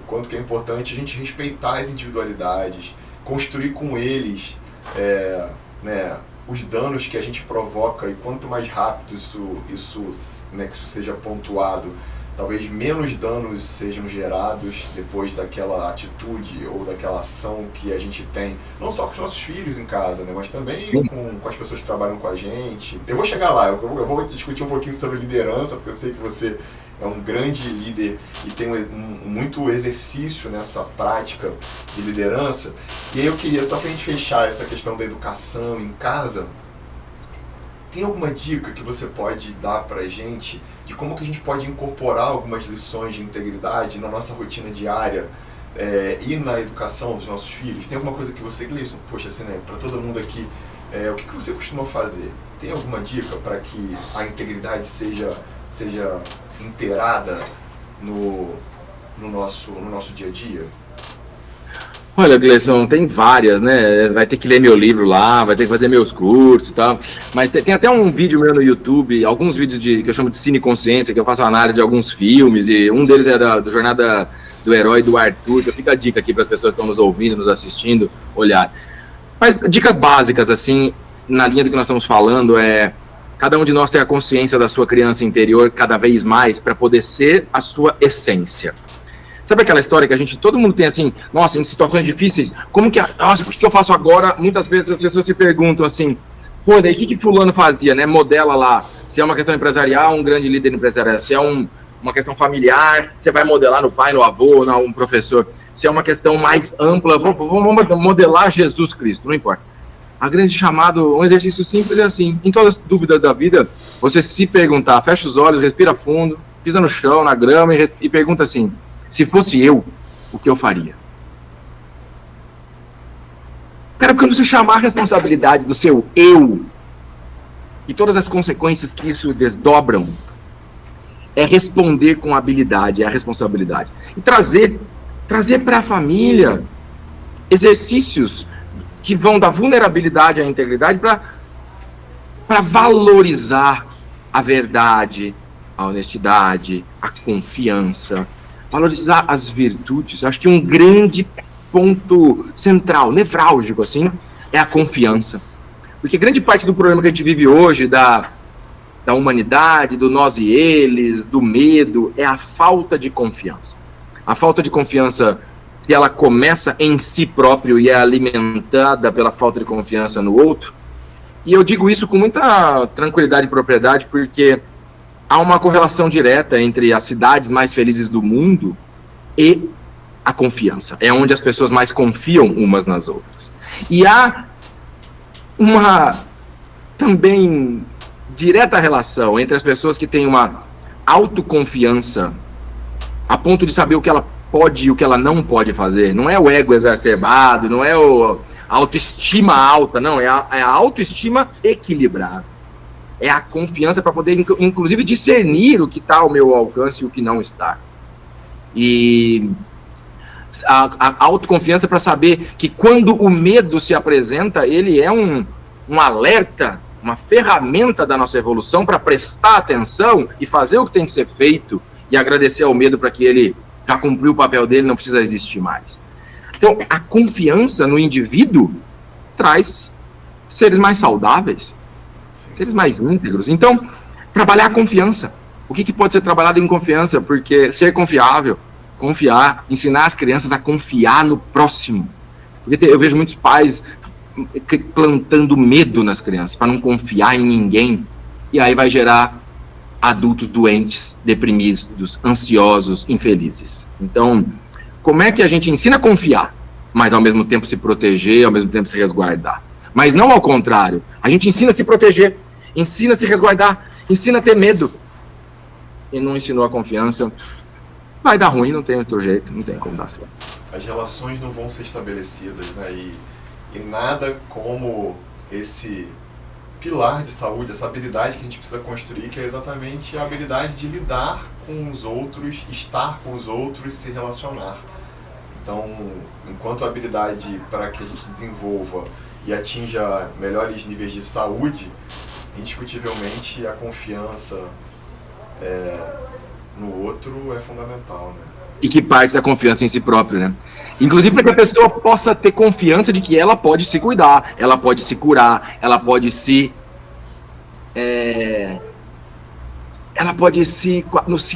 O quanto que é importante a gente respeitar as individualidades, construir com eles né, os danos que a gente provoca, e quanto mais rápido isso seja pontuado, talvez menos danos sejam gerados depois daquela atitude ou daquela ação que a gente tem, não só com os nossos filhos em casa, né, mas também com as pessoas que trabalham com a gente. Eu vou chegar lá, eu vou discutir um pouquinho sobre liderança, porque eu sei que você é um grande líder e tem muito exercício nessa prática de liderança. E aí eu queria, só para a gente fechar essa questão da educação em casa, tem alguma dica que você pode dar para a gente de como que a gente pode incorporar algumas lições de integridade na nossa rotina diária e na educação dos nossos filhos? Tem alguma coisa que você, Gleison, poxa, assim, né, para todo mundo aqui, o que você costuma fazer? Tem alguma dica para que a integridade seja inteirada no nosso dia a dia? Olha, Gleison, tem várias, né? Vai ter que ler meu livro lá, vai ter que fazer meus cursos e tal. Mas tem até um vídeo meu no YouTube, alguns vídeos que eu chamo de Cine Consciência, que eu faço análise de alguns filmes, e um deles é da Jornada do Herói, do Arthur. Já fica a dica aqui para as pessoas que estão nos ouvindo, nos assistindo, olhar. Mas dicas básicas, assim, na linha do que nós estamos falando, cada um de nós tem a consciência da sua criança interior cada vez mais para poder ser a sua essência. Sabe aquela história que todo mundo tem assim, nossa, em situações difíceis, o que eu faço agora? Muitas vezes as pessoas se perguntam assim, pô, daí o que fulano fazia, né? Modela lá, se é uma questão empresarial, um grande líder empresarial, se é uma questão familiar, você vai modelar no pai, no avô, um professor, se é uma questão mais ampla, vamos modelar Jesus Cristo, não importa. A grande chamado, um exercício simples é assim, em todas as dúvidas da vida, você se perguntar, fecha os olhos, respira fundo, pisa no chão, na grama e pergunta assim, se fosse eu, o que eu faria? Cara, quando você chamar a responsabilidade do seu eu e todas as consequências que isso desdobram, é responder com habilidade, é a responsabilidade. E trazer para a família exercícios que vão da vulnerabilidade à integridade para valorizar a verdade, a honestidade, a confiança, valorizar as virtudes. Eu acho que um grande ponto central, nevrálgico, assim, é a confiança. Porque grande parte do problema que a gente vive hoje, da humanidade, do nós e eles, do medo, é a falta de confiança. A falta de confiança que ela começa em si próprio e é alimentada pela falta de confiança no outro. E eu digo isso com muita tranquilidade e propriedade, porque há uma correlação direta entre as cidades mais felizes do mundo e a confiança. É onde as pessoas mais confiam umas nas outras. E há uma também direta relação entre as pessoas que têm uma autoconfiança a ponto de saber o que ela pode e o que ela não pode fazer. Não é o ego exacerbado, não é a autoestima alta, não, é a autoestima equilibrada. É a confiança para poder, inclusive, discernir o que está ao meu alcance e o que não está. E a autoconfiança para saber que quando o medo se apresenta, ele é um alerta, uma ferramenta da nossa evolução para prestar atenção e fazer o que tem que ser feito e agradecer ao medo para que ele já cumpriu o papel dele, não precisa existir mais. Então, a confiança no indivíduo traz seres mais saudáveis, seres mais íntegros. Então, trabalhar a confiança. O que pode ser trabalhado em confiança? Porque ser confiável, confiar, ensinar as crianças a confiar no próximo. Porque eu vejo muitos pais plantando medo nas crianças, para não confiar em ninguém, e aí vai gerar adultos doentes, deprimidos, ansiosos, infelizes. Então, como é que a gente ensina a confiar, mas ao mesmo tempo se proteger, ao mesmo tempo se resguardar? Mas não ao contrário. A gente ensina a se proteger, ensina a se resguardar, ensina a ter medo. E não ensinou a confiança. Vai dar ruim, não tem outro jeito, não tem como dar certo. As relações não vão ser estabelecidas, né? E nada como esse pilar de saúde, essa habilidade que a gente precisa construir, que é exatamente a habilidade de lidar com os outros, estar com os outros, se relacionar. Então, enquanto a habilidade para que a gente desenvolva e atinja melhores níveis de saúde, indiscutivelmente a confiança no outro é fundamental, né? E que parte da confiança em si próprio, né? Inclusive para que a pessoa possa ter confiança de que ela pode se cuidar, ela pode se curar, ela pode se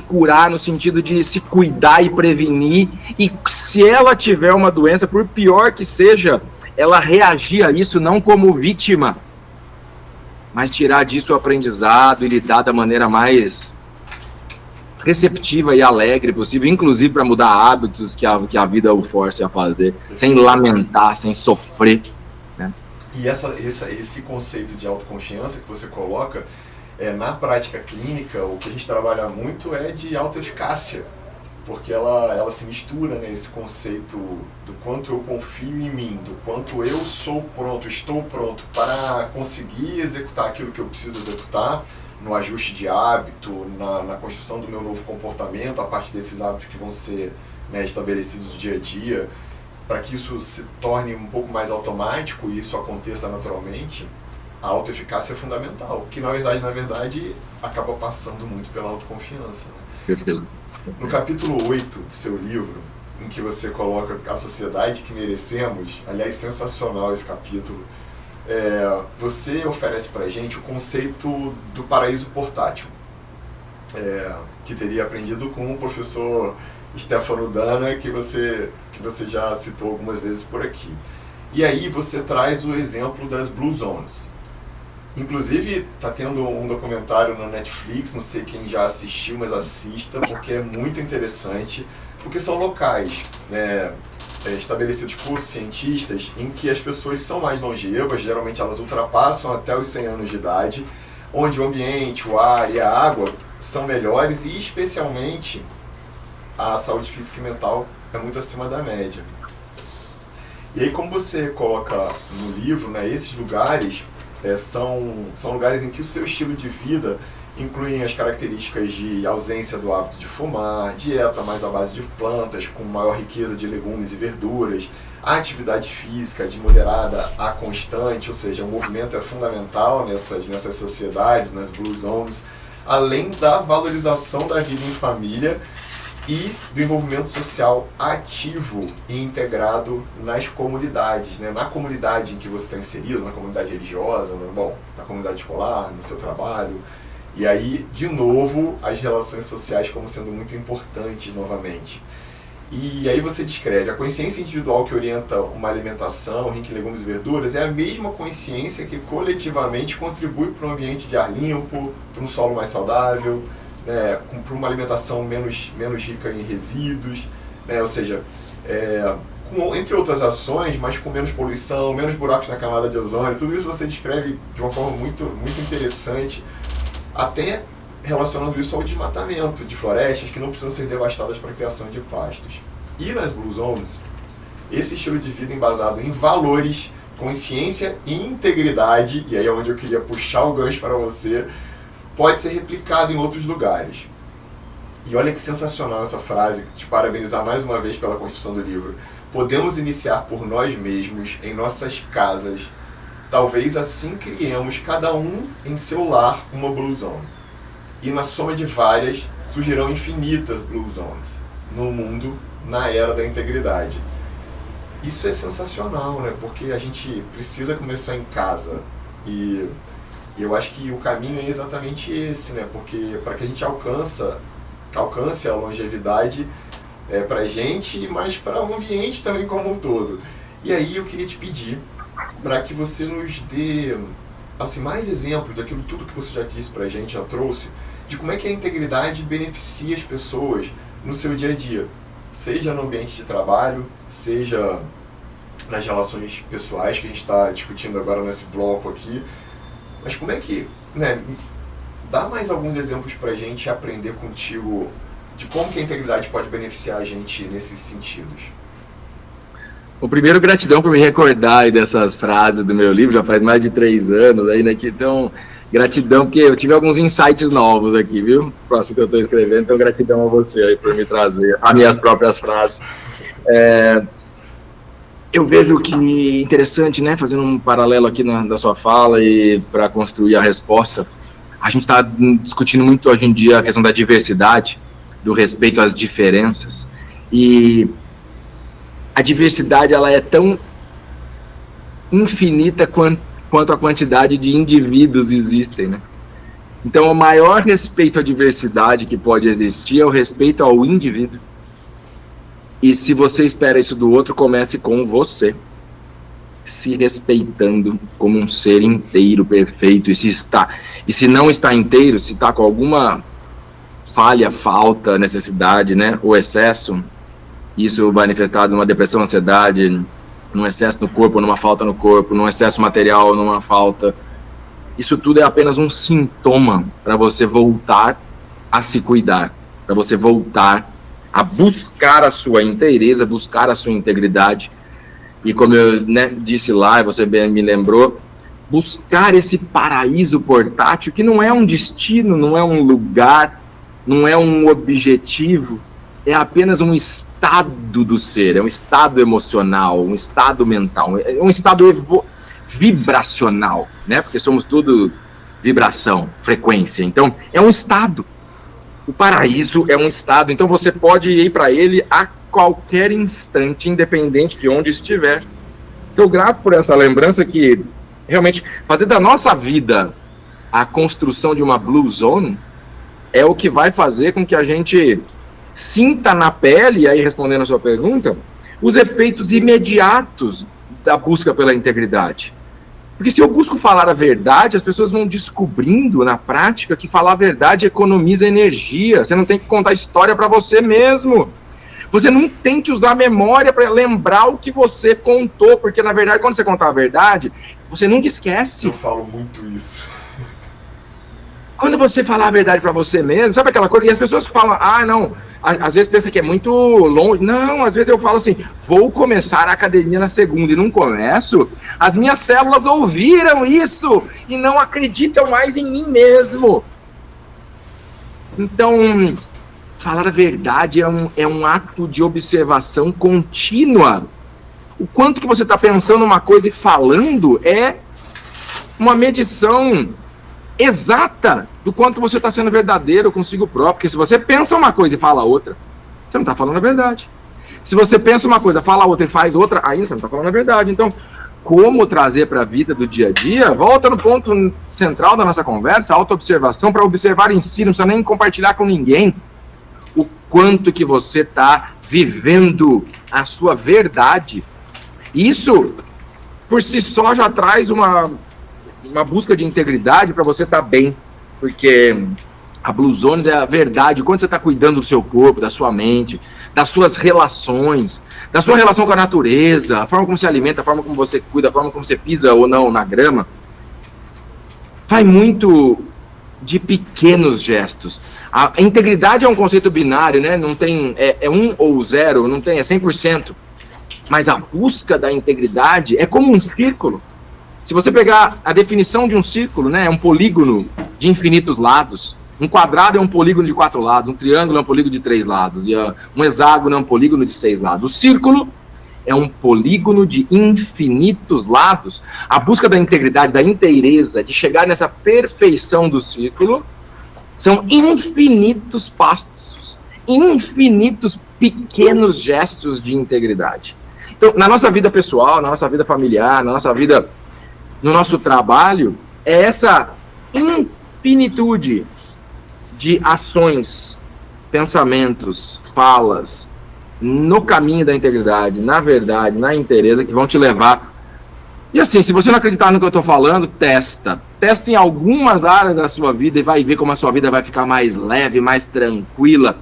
curar no sentido de se cuidar e prevenir. E se ela tiver uma doença, por pior que seja, ela reagir a isso não como vítima, mas tirar disso o aprendizado e lidar da maneira mais receptiva e alegre possível, inclusive para mudar hábitos que a vida o force a fazer, sem lamentar, sem sofrer, né? E esse conceito de autoconfiança que você coloca, na prática clínica, o que a gente trabalha muito é de autoeficácia, porque ela se mistura, né, esse conceito do quanto eu confio em mim, do quanto eu estou pronto para conseguir executar aquilo que eu preciso executar, no ajuste de hábito, na construção do meu novo comportamento, a partir desses hábitos que vão ser, né, estabelecidos no dia a dia, para que isso se torne um pouco mais automático e isso aconteça naturalmente. A autoeficácia é fundamental, que na verdade acaba passando muito pela autoconfiança, né? Perfeito. No capítulo 8 do seu livro, em que você coloca a sociedade que merecemos, aliás, sensacional esse capítulo, você oferece para a gente o conceito do paraíso portátil, que teria aprendido com o professor Stefano Dana, que você já citou algumas vezes por aqui. E aí você traz o exemplo das Blue Zones. Inclusive, está tendo um documentário na Netflix, não sei quem já assistiu, mas assista, porque é muito interessante, porque são locais, né, estabelecidos por cientistas, em que as pessoas são mais longevas, geralmente elas ultrapassam até os 100 anos de idade, onde o ambiente, o ar e a água são melhores e, especialmente, a saúde física e mental é muito acima da média. E aí, como você coloca no livro, né, esses lugares são lugares em que o seu estilo de vida incluem as características de ausência do hábito de fumar, dieta mais à base de plantas, com maior riqueza de legumes e verduras, a atividade física de moderada a constante, ou seja, o movimento é fundamental nessas sociedades, nas Blue Zones, além da valorização da vida em família e do envolvimento social ativo e integrado nas comunidades, né? Na comunidade em que você está inserido, na comunidade religiosa, na comunidade escolar, no seu trabalho. E aí, de novo, as relações sociais como sendo muito importantes novamente. E aí você descreve: a consciência individual que orienta uma alimentação rica em legumes e verduras é a mesma consciência que coletivamente contribui para um ambiente de ar limpo, para um solo mais saudável, né, para uma alimentação menos rica em resíduos, né, ou seja, entre outras ações, mas com menos poluição, menos buracos na camada de ozônio. Tudo isso você descreve de uma forma muito, muito interessante, até relacionando isso ao desmatamento de florestas que não precisam ser devastadas para a criação de pastos. E nas Blue Zones, esse estilo de vida embasado em valores, consciência e integridade, e aí é onde eu queria puxar o gancho para você, pode ser replicado em outros lugares. E olha que sensacional essa frase, te parabenizar mais uma vez pela construção do livro. Podemos iniciar por nós mesmos, em nossas casas. Talvez assim criemos, cada um em seu lar, uma Blue Zone. E na soma de várias, surgirão infinitas Blue Zones no mundo, na era da integridade. Isso é sensacional, né? Porque a gente precisa começar em casa. E eu acho que o caminho é exatamente esse, né? Porque para que a gente alcance a longevidade para a gente, mas para o ambiente também como um todo. E aí eu queria te pedir para que você nos dê assim, mais exemplos daquilo tudo que você já disse para a gente, já trouxe, de como é que a integridade beneficia as pessoas no seu dia a dia, seja no ambiente de trabalho, seja nas relações pessoais que a gente está discutindo agora nesse bloco aqui. Mas como é que, né, dá mais alguns exemplos para a gente aprender contigo de como que a integridade pode beneficiar a gente nesses sentidos? O primeiro, gratidão por me recordar aí dessas frases do meu livro, já faz mais de 3 anos aí, né? Então, gratidão, porque eu tive alguns insights novos aqui, viu? Próximo que eu estou escrevendo, então gratidão a você aí por me trazer as minhas próprias frases. Eu vejo que interessante, né? Fazendo um paralelo aqui da sua fala e para construir a resposta, a gente está discutindo muito hoje em dia a questão da diversidade, do respeito às diferenças, e a diversidade ela é tão infinita quanto a quantidade de indivíduos existem, né? Então, o maior respeito à diversidade que pode existir é o respeito ao indivíduo. E se você espera isso do outro, comece com você, se respeitando como um ser inteiro, perfeito. E se não está inteiro, se está com alguma falha, falta, necessidade, né, ou excesso, isso vai manifestar numa depressão, ansiedade, num excesso no corpo, numa falta no corpo, num excesso material, numa falta. Isso tudo é apenas um sintoma para você voltar a se cuidar, para você voltar a buscar a sua inteireza, buscar a sua integridade. E como eu, né, disse lá, e você bem me lembrou, buscar esse paraíso portátil, que não é um destino, não é um lugar, não é um objetivo, é apenas um estado do ser, é um estado emocional, um estado mental, é um estado vibracional, né? Porque somos tudo vibração, frequência. Então, é um estado. O paraíso é um estado, então você pode ir para ele a qualquer instante, independente de onde estiver. Eu grato por essa lembrança que, realmente, fazer da nossa vida a construção de uma Blue Zone é o que vai fazer com que a gente sinta na pele, e aí respondendo a sua pergunta, os efeitos imediatos da busca pela integridade. Porque se eu busco falar a verdade, as pessoas vão descobrindo na prática que falar a verdade economiza energia. Você não tem que contar história para você mesmo. Você não tem que usar a memória para lembrar o que você contou, porque na verdade, quando você contar a verdade, você nunca esquece. Eu falo muito isso. Quando você falar a verdade para você mesmo, sabe aquela coisa? E as pessoas falam, não, às vezes pensa que é muito longe. Não, às vezes eu falo assim, vou começar a academia na segunda e não começo. As minhas células ouviram isso e não acreditam mais em mim mesmo. Então, falar a verdade é um ato de observação contínua. O quanto que você está pensando uma coisa e falando é uma medição exata do quanto você está sendo verdadeiro consigo próprio. Porque se você pensa uma coisa e fala outra, você não está falando a verdade. Se você pensa uma coisa, fala outra e faz outra, ainda você não está falando a verdade. Então, como trazer para a vida do dia a dia? Volta no ponto central da nossa conversa, a autoobservação, para observar em si, não precisa nem compartilhar com ninguém o quanto que você está vivendo a sua verdade, isso por si só já traz uma busca de integridade para você estar bem, porque a Blue Zones é a verdade. Quando você está cuidando do seu corpo, da sua mente, das suas relações, da sua relação com a natureza, a forma como se alimenta, a forma como você cuida, a forma como você pisa ou não na grama, vai muito de pequenos gestos. A integridade é um conceito binário, né? Não tem, é 1 ou 0, não tem, é 100%. Mas a busca da integridade é como um círculo. Se você pegar a definição de um círculo, né, é um polígono de infinitos lados. Um quadrado é um polígono de 4 lados, um triângulo é um polígono de 3 lados, e um hexágono é um polígono de 6 lados. O círculo é um polígono de infinitos lados. A busca da integridade, da inteireza, de chegar nessa perfeição do círculo, são infinitos passos, infinitos pequenos gestos de integridade. Então, na nossa vida pessoal, na nossa vida familiar, na nossa vida, no nosso trabalho, é essa infinitude de ações, pensamentos, falas, no caminho da integridade, na verdade, na inteireza, que vão te levar. E assim, se você não acreditar no que eu estou falando, testa em algumas áreas da sua vida e vai ver como a sua vida vai ficar mais leve, mais tranquila,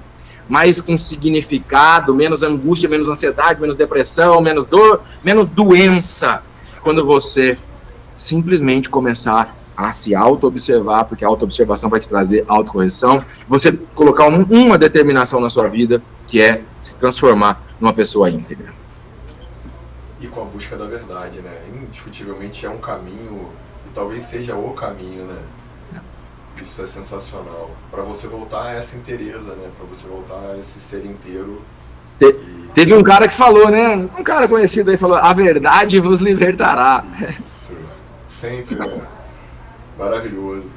mais com significado, menos angústia, menos ansiedade, menos depressão, menos dor, menos doença, quando você simplesmente começar a se auto-observar, porque a auto-observação vai te trazer autocorreção, você colocar uma determinação na sua vida, que é se transformar numa pessoa íntegra. E com a busca da verdade, né? Indiscutivelmente é um caminho, e talvez seja o caminho, né? Isso é sensacional. Para você voltar a essa inteireza, né? Para você voltar a esse ser inteiro. Teve um cara que falou, né? Um cara conhecido aí falou: a verdade vos libertará. Isso. Sempre, né? Maravilhoso.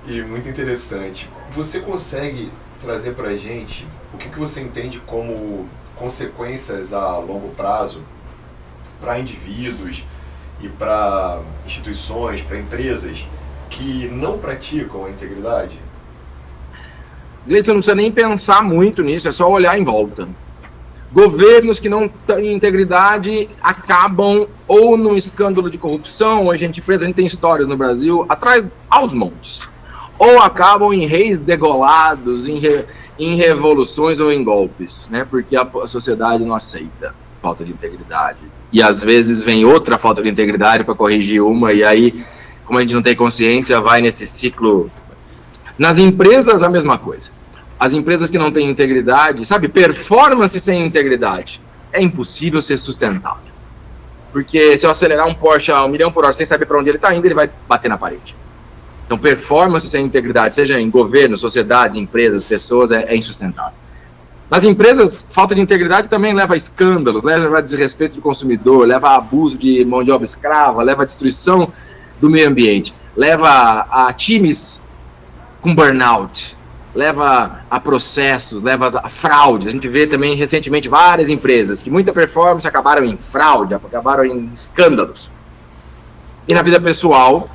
E muito interessante. Você consegue trazer pra gente o que você entende como consequências a longo prazo para indivíduos e para instituições, para empresas que não praticam a integridade? Você não precisa nem pensar muito nisso, é só olhar em volta. Governos que não têm integridade acabam ou num escândalo de corrupção, ou gente presa, a gente tem histórias no Brasil, atrás aos montes. Ou acabam em reis degolados, em revoluções ou em golpes, né? Porque a sociedade não aceita falta de integridade. E às vezes vem outra falta de integridade para corrigir uma, e aí, como a gente não tem consciência, vai nesse ciclo. Nas empresas, a mesma coisa. As empresas que não têm integridade, sabe, performance sem integridade, é impossível ser sustentável. Porque se eu acelerar um Porsche a 1 milhão por hora sem saber para onde ele está indo, ele vai bater na parede. Então, performance sem integridade, seja em governo, sociedades, empresas, pessoas, é insustentável. Nas empresas, falta de integridade também leva a escândalos, leva a desrespeito do consumidor, leva a abuso de mão de obra escrava, leva a destruição do meio ambiente, leva a times com burnout, leva a processos, leva a fraudes. A gente vê também recentemente várias empresas que muita performance acabaram em fraude, acabaram em escândalos. E na vida pessoal,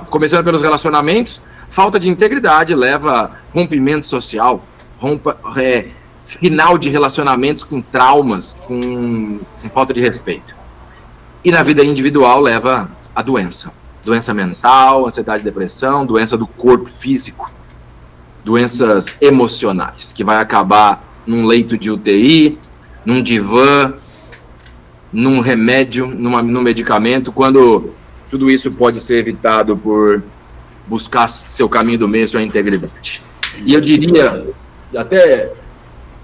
começando pelos relacionamentos, falta de integridade leva a rompimento social, final de relacionamentos com traumas, com falta de respeito. E na vida individual leva a doença mental, ansiedade, depressão, doença do corpo físico, doenças emocionais, que vai acabar num leito de UTI, num divã, num remédio, num medicamento, quando tudo isso pode ser evitado por buscar seu caminho do meio, sua integridade. E eu diria, até,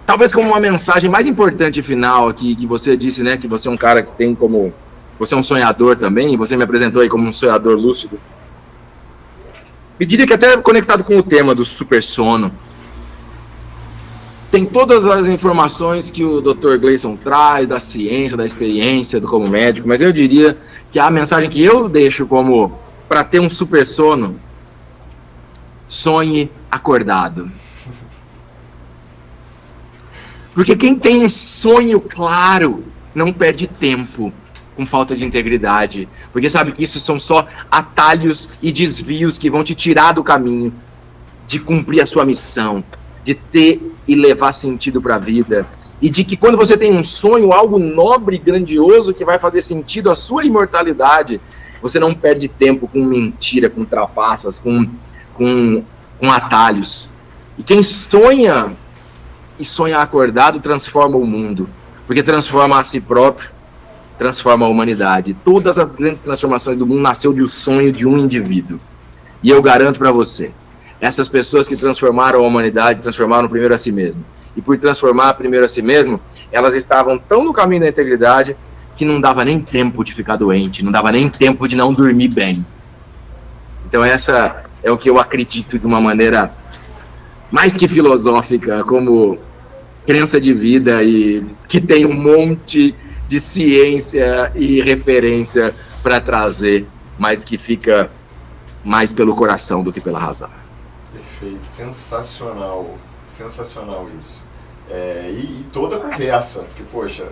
talvez como uma mensagem mais importante final aqui, que você disse, né, que você é um cara que tem como... Você é um sonhador também, você me apresentou aí como um sonhador lúcido. Eu diria que até conectado com o tema do super sono, tem todas as informações que o Dr. Gleison traz, da ciência, da experiência, do como médico, mas eu diria que a mensagem que eu deixo como para ter um super sono: sonhe acordado. Porque quem tem um sonho claro não perde tempo com falta de integridade, porque sabe que isso são só atalhos e desvios que vão te tirar do caminho de cumprir a sua missão, de ter e levar sentido para a vida. E de que quando você tem um sonho, algo nobre e grandioso que vai fazer sentido à sua imortalidade, você não perde tempo com mentira, com trapaças, com atalhos. E quem sonha e sonha acordado transforma o mundo, porque transforma a si próprio, transforma a humanidade. Todas as grandes transformações do mundo nasceu de um sonho de um indivíduo. E eu garanto para você, essas pessoas que transformaram a humanidade, transformaram primeiro a si mesmo. E por transformar primeiro a si mesmo, elas estavam tão no caminho da integridade que não dava nem tempo de ficar doente, não dava nem tempo de não dormir bem. Então essa é o que eu acredito de uma maneira mais que filosófica, como crença de vida, e que tem um monte de ciência e referência para trazer, mas que fica mais pelo coração do que pela razão. Perfeito, sensacional isso. E toda a conversa, porque, poxa,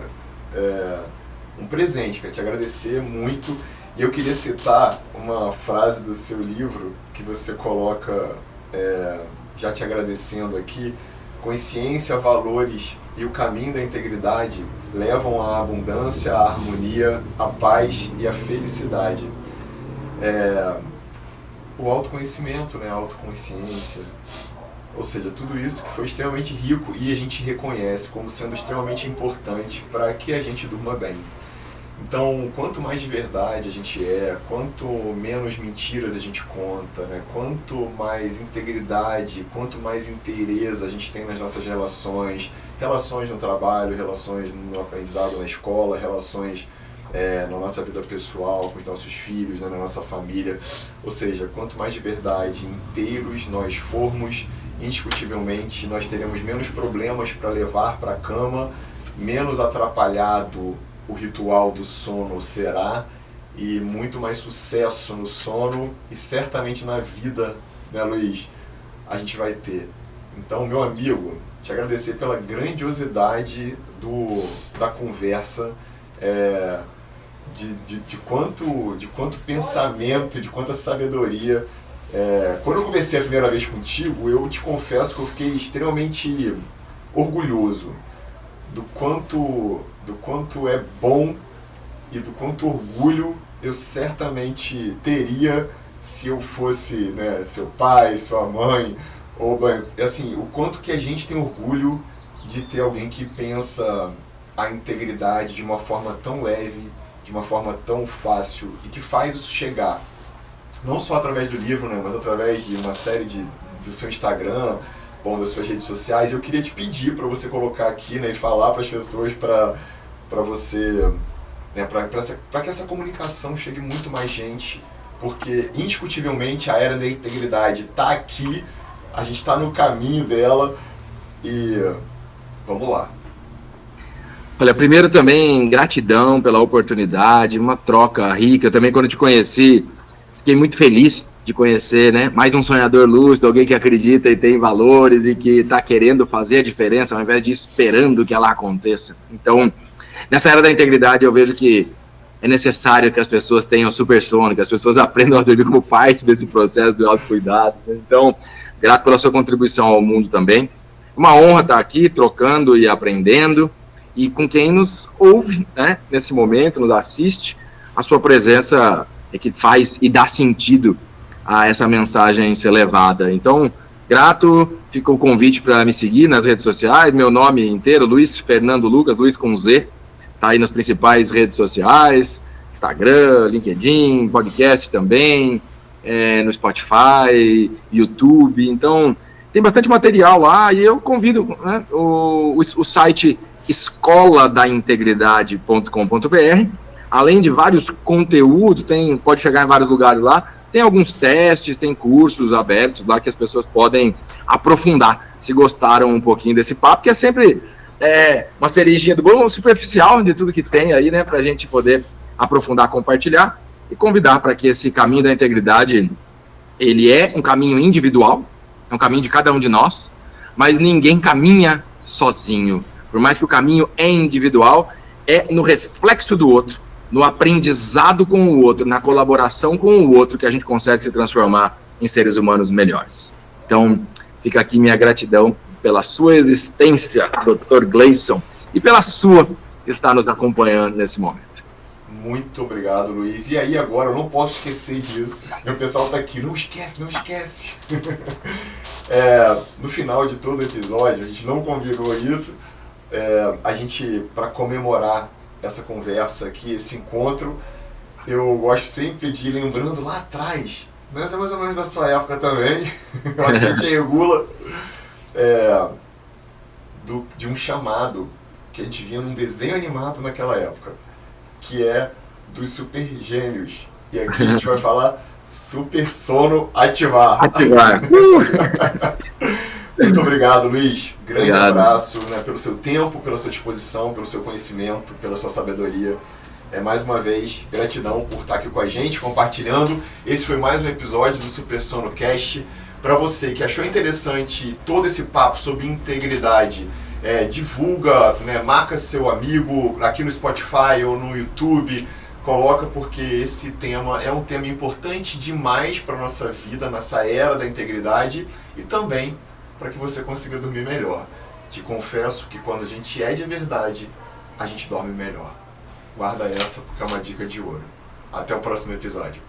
um presente, quero te agradecer muito. E eu queria citar uma frase do seu livro que você coloca, já te agradecendo aqui: consciência, valores e o caminho da integridade levam à abundância, à harmonia, à paz e à felicidade. O autoconhecimento, né, a autoconsciência, ou seja, tudo isso que foi extremamente rico e a gente reconhece como sendo extremamente importante para que a gente durma bem. Então, quanto mais de verdade a gente quanto menos mentiras a gente conta, né? Quanto mais integridade, quanto mais inteireza a gente tem nas nossas relações no trabalho, relações no aprendizado na escola, relações na nossa vida pessoal, com os nossos filhos, né? Na nossa família. Ou seja, quanto mais de verdade, inteiros nós formos, indiscutivelmente nós teremos menos problemas para levar para a cama, menos atrapalhado o ritual do sono será, e muito mais sucesso no sono e certamente na vida, né, Luiz, a gente vai ter. Então, meu amigo, te agradecer pela grandiosidade da conversa, de quanto pensamento, de quanta sabedoria. Quando eu comecei a primeira vez contigo, eu te confesso que eu fiquei extremamente orgulhoso do quanto é bom e do quanto orgulho eu certamente teria se eu fosse, né, seu pai, sua mãe, ou assim, o quanto que a gente tem orgulho de ter alguém que pensa a integridade de uma forma tão leve, de uma forma tão fácil, e que faz isso chegar, não só através do livro, né, mas através de uma série do seu Instagram, das suas redes sociais. Eu queria te pedir para você colocar aqui, né, e falar para as pessoas, para você, né, para que essa comunicação chegue muito mais gente, porque indiscutivelmente a Era da Integridade está aqui, a gente está no caminho dela, e vamos lá. Olha, primeiro também gratidão pela oportunidade, uma troca rica. Eu também, quando te conheci, fiquei muito feliz de conhecer, né, mais um sonhador lúcido, alguém que acredita e tem valores e que está querendo fazer a diferença, ao invés de esperando que ela aconteça. Então, nessa era da integridade, eu vejo que é necessário que as pessoas tenham super sono, que as pessoas aprendam a dormir como parte desse processo do autocuidado. Então, grato pela sua contribuição ao mundo também. Uma honra estar aqui, trocando e aprendendo, e com quem nos ouve, né, nesse momento, nos assiste, a sua presença é que faz e dá sentido a essa mensagem ser levada. Então, grato, fica o convite para me seguir nas redes sociais, meu nome inteiro, Luiz Fernando Lucas, Luiz com Z, tá aí nas principais redes sociais, Instagram, LinkedIn, podcast também, no Spotify, YouTube. Então, tem bastante material lá, e eu convido, né, o site escoladaintegridade.com.br, além de vários conteúdos, pode chegar em vários lugares lá, tem alguns testes, tem cursos abertos lá que as pessoas podem aprofundar, se gostaram um pouquinho desse papo, que é sempre uma cerejinha do bolo, superficial de tudo que tem aí, né, para a gente poder aprofundar, compartilhar e convidar para que esse caminho da integridade, ele é um caminho individual, é um caminho de cada um de nós, mas ninguém caminha sozinho. Por mais que o caminho é individual, é no reflexo do outro, no aprendizado com o outro, na colaboração com o outro, que a gente consegue se transformar em seres humanos melhores. Então, fica aqui minha gratidão pela sua existência, Dr. Gleison, e pela sua que está nos acompanhando nesse momento. Muito obrigado, Luiz. E aí agora, eu não posso esquecer disso. O pessoal tá aqui, não esquece, não esquece. No final de todo episódio, a gente não combinou isso, a gente, para comemorar essa conversa aqui, esse encontro, eu gosto sempre de ir lembrando lá atrás, né? Isso é mais ou menos da sua época também, eu acho que a gente regula, de um chamado que a gente via num desenho animado naquela época, que é dos Super Gêmeos. E aqui a gente vai falar Super Sono Ativar. Muito obrigado, Luiz. Grande abraço, né, pelo seu tempo, pela sua disposição, pelo seu conhecimento, pela sua sabedoria. Mais uma vez, gratidão por estar aqui com a gente, compartilhando. Esse foi mais um episódio do Super Sono Cast. Para você que achou interessante todo esse papo sobre integridade, divulga, né, marca seu amigo aqui no Spotify ou no YouTube, coloca, porque esse tema é um tema importante demais para a nossa vida, nessa era da integridade, e também para que você consiga dormir melhor. Te confesso que quando a gente é de verdade, a gente dorme melhor. Guarda essa porque é uma dica de ouro. Até o próximo episódio.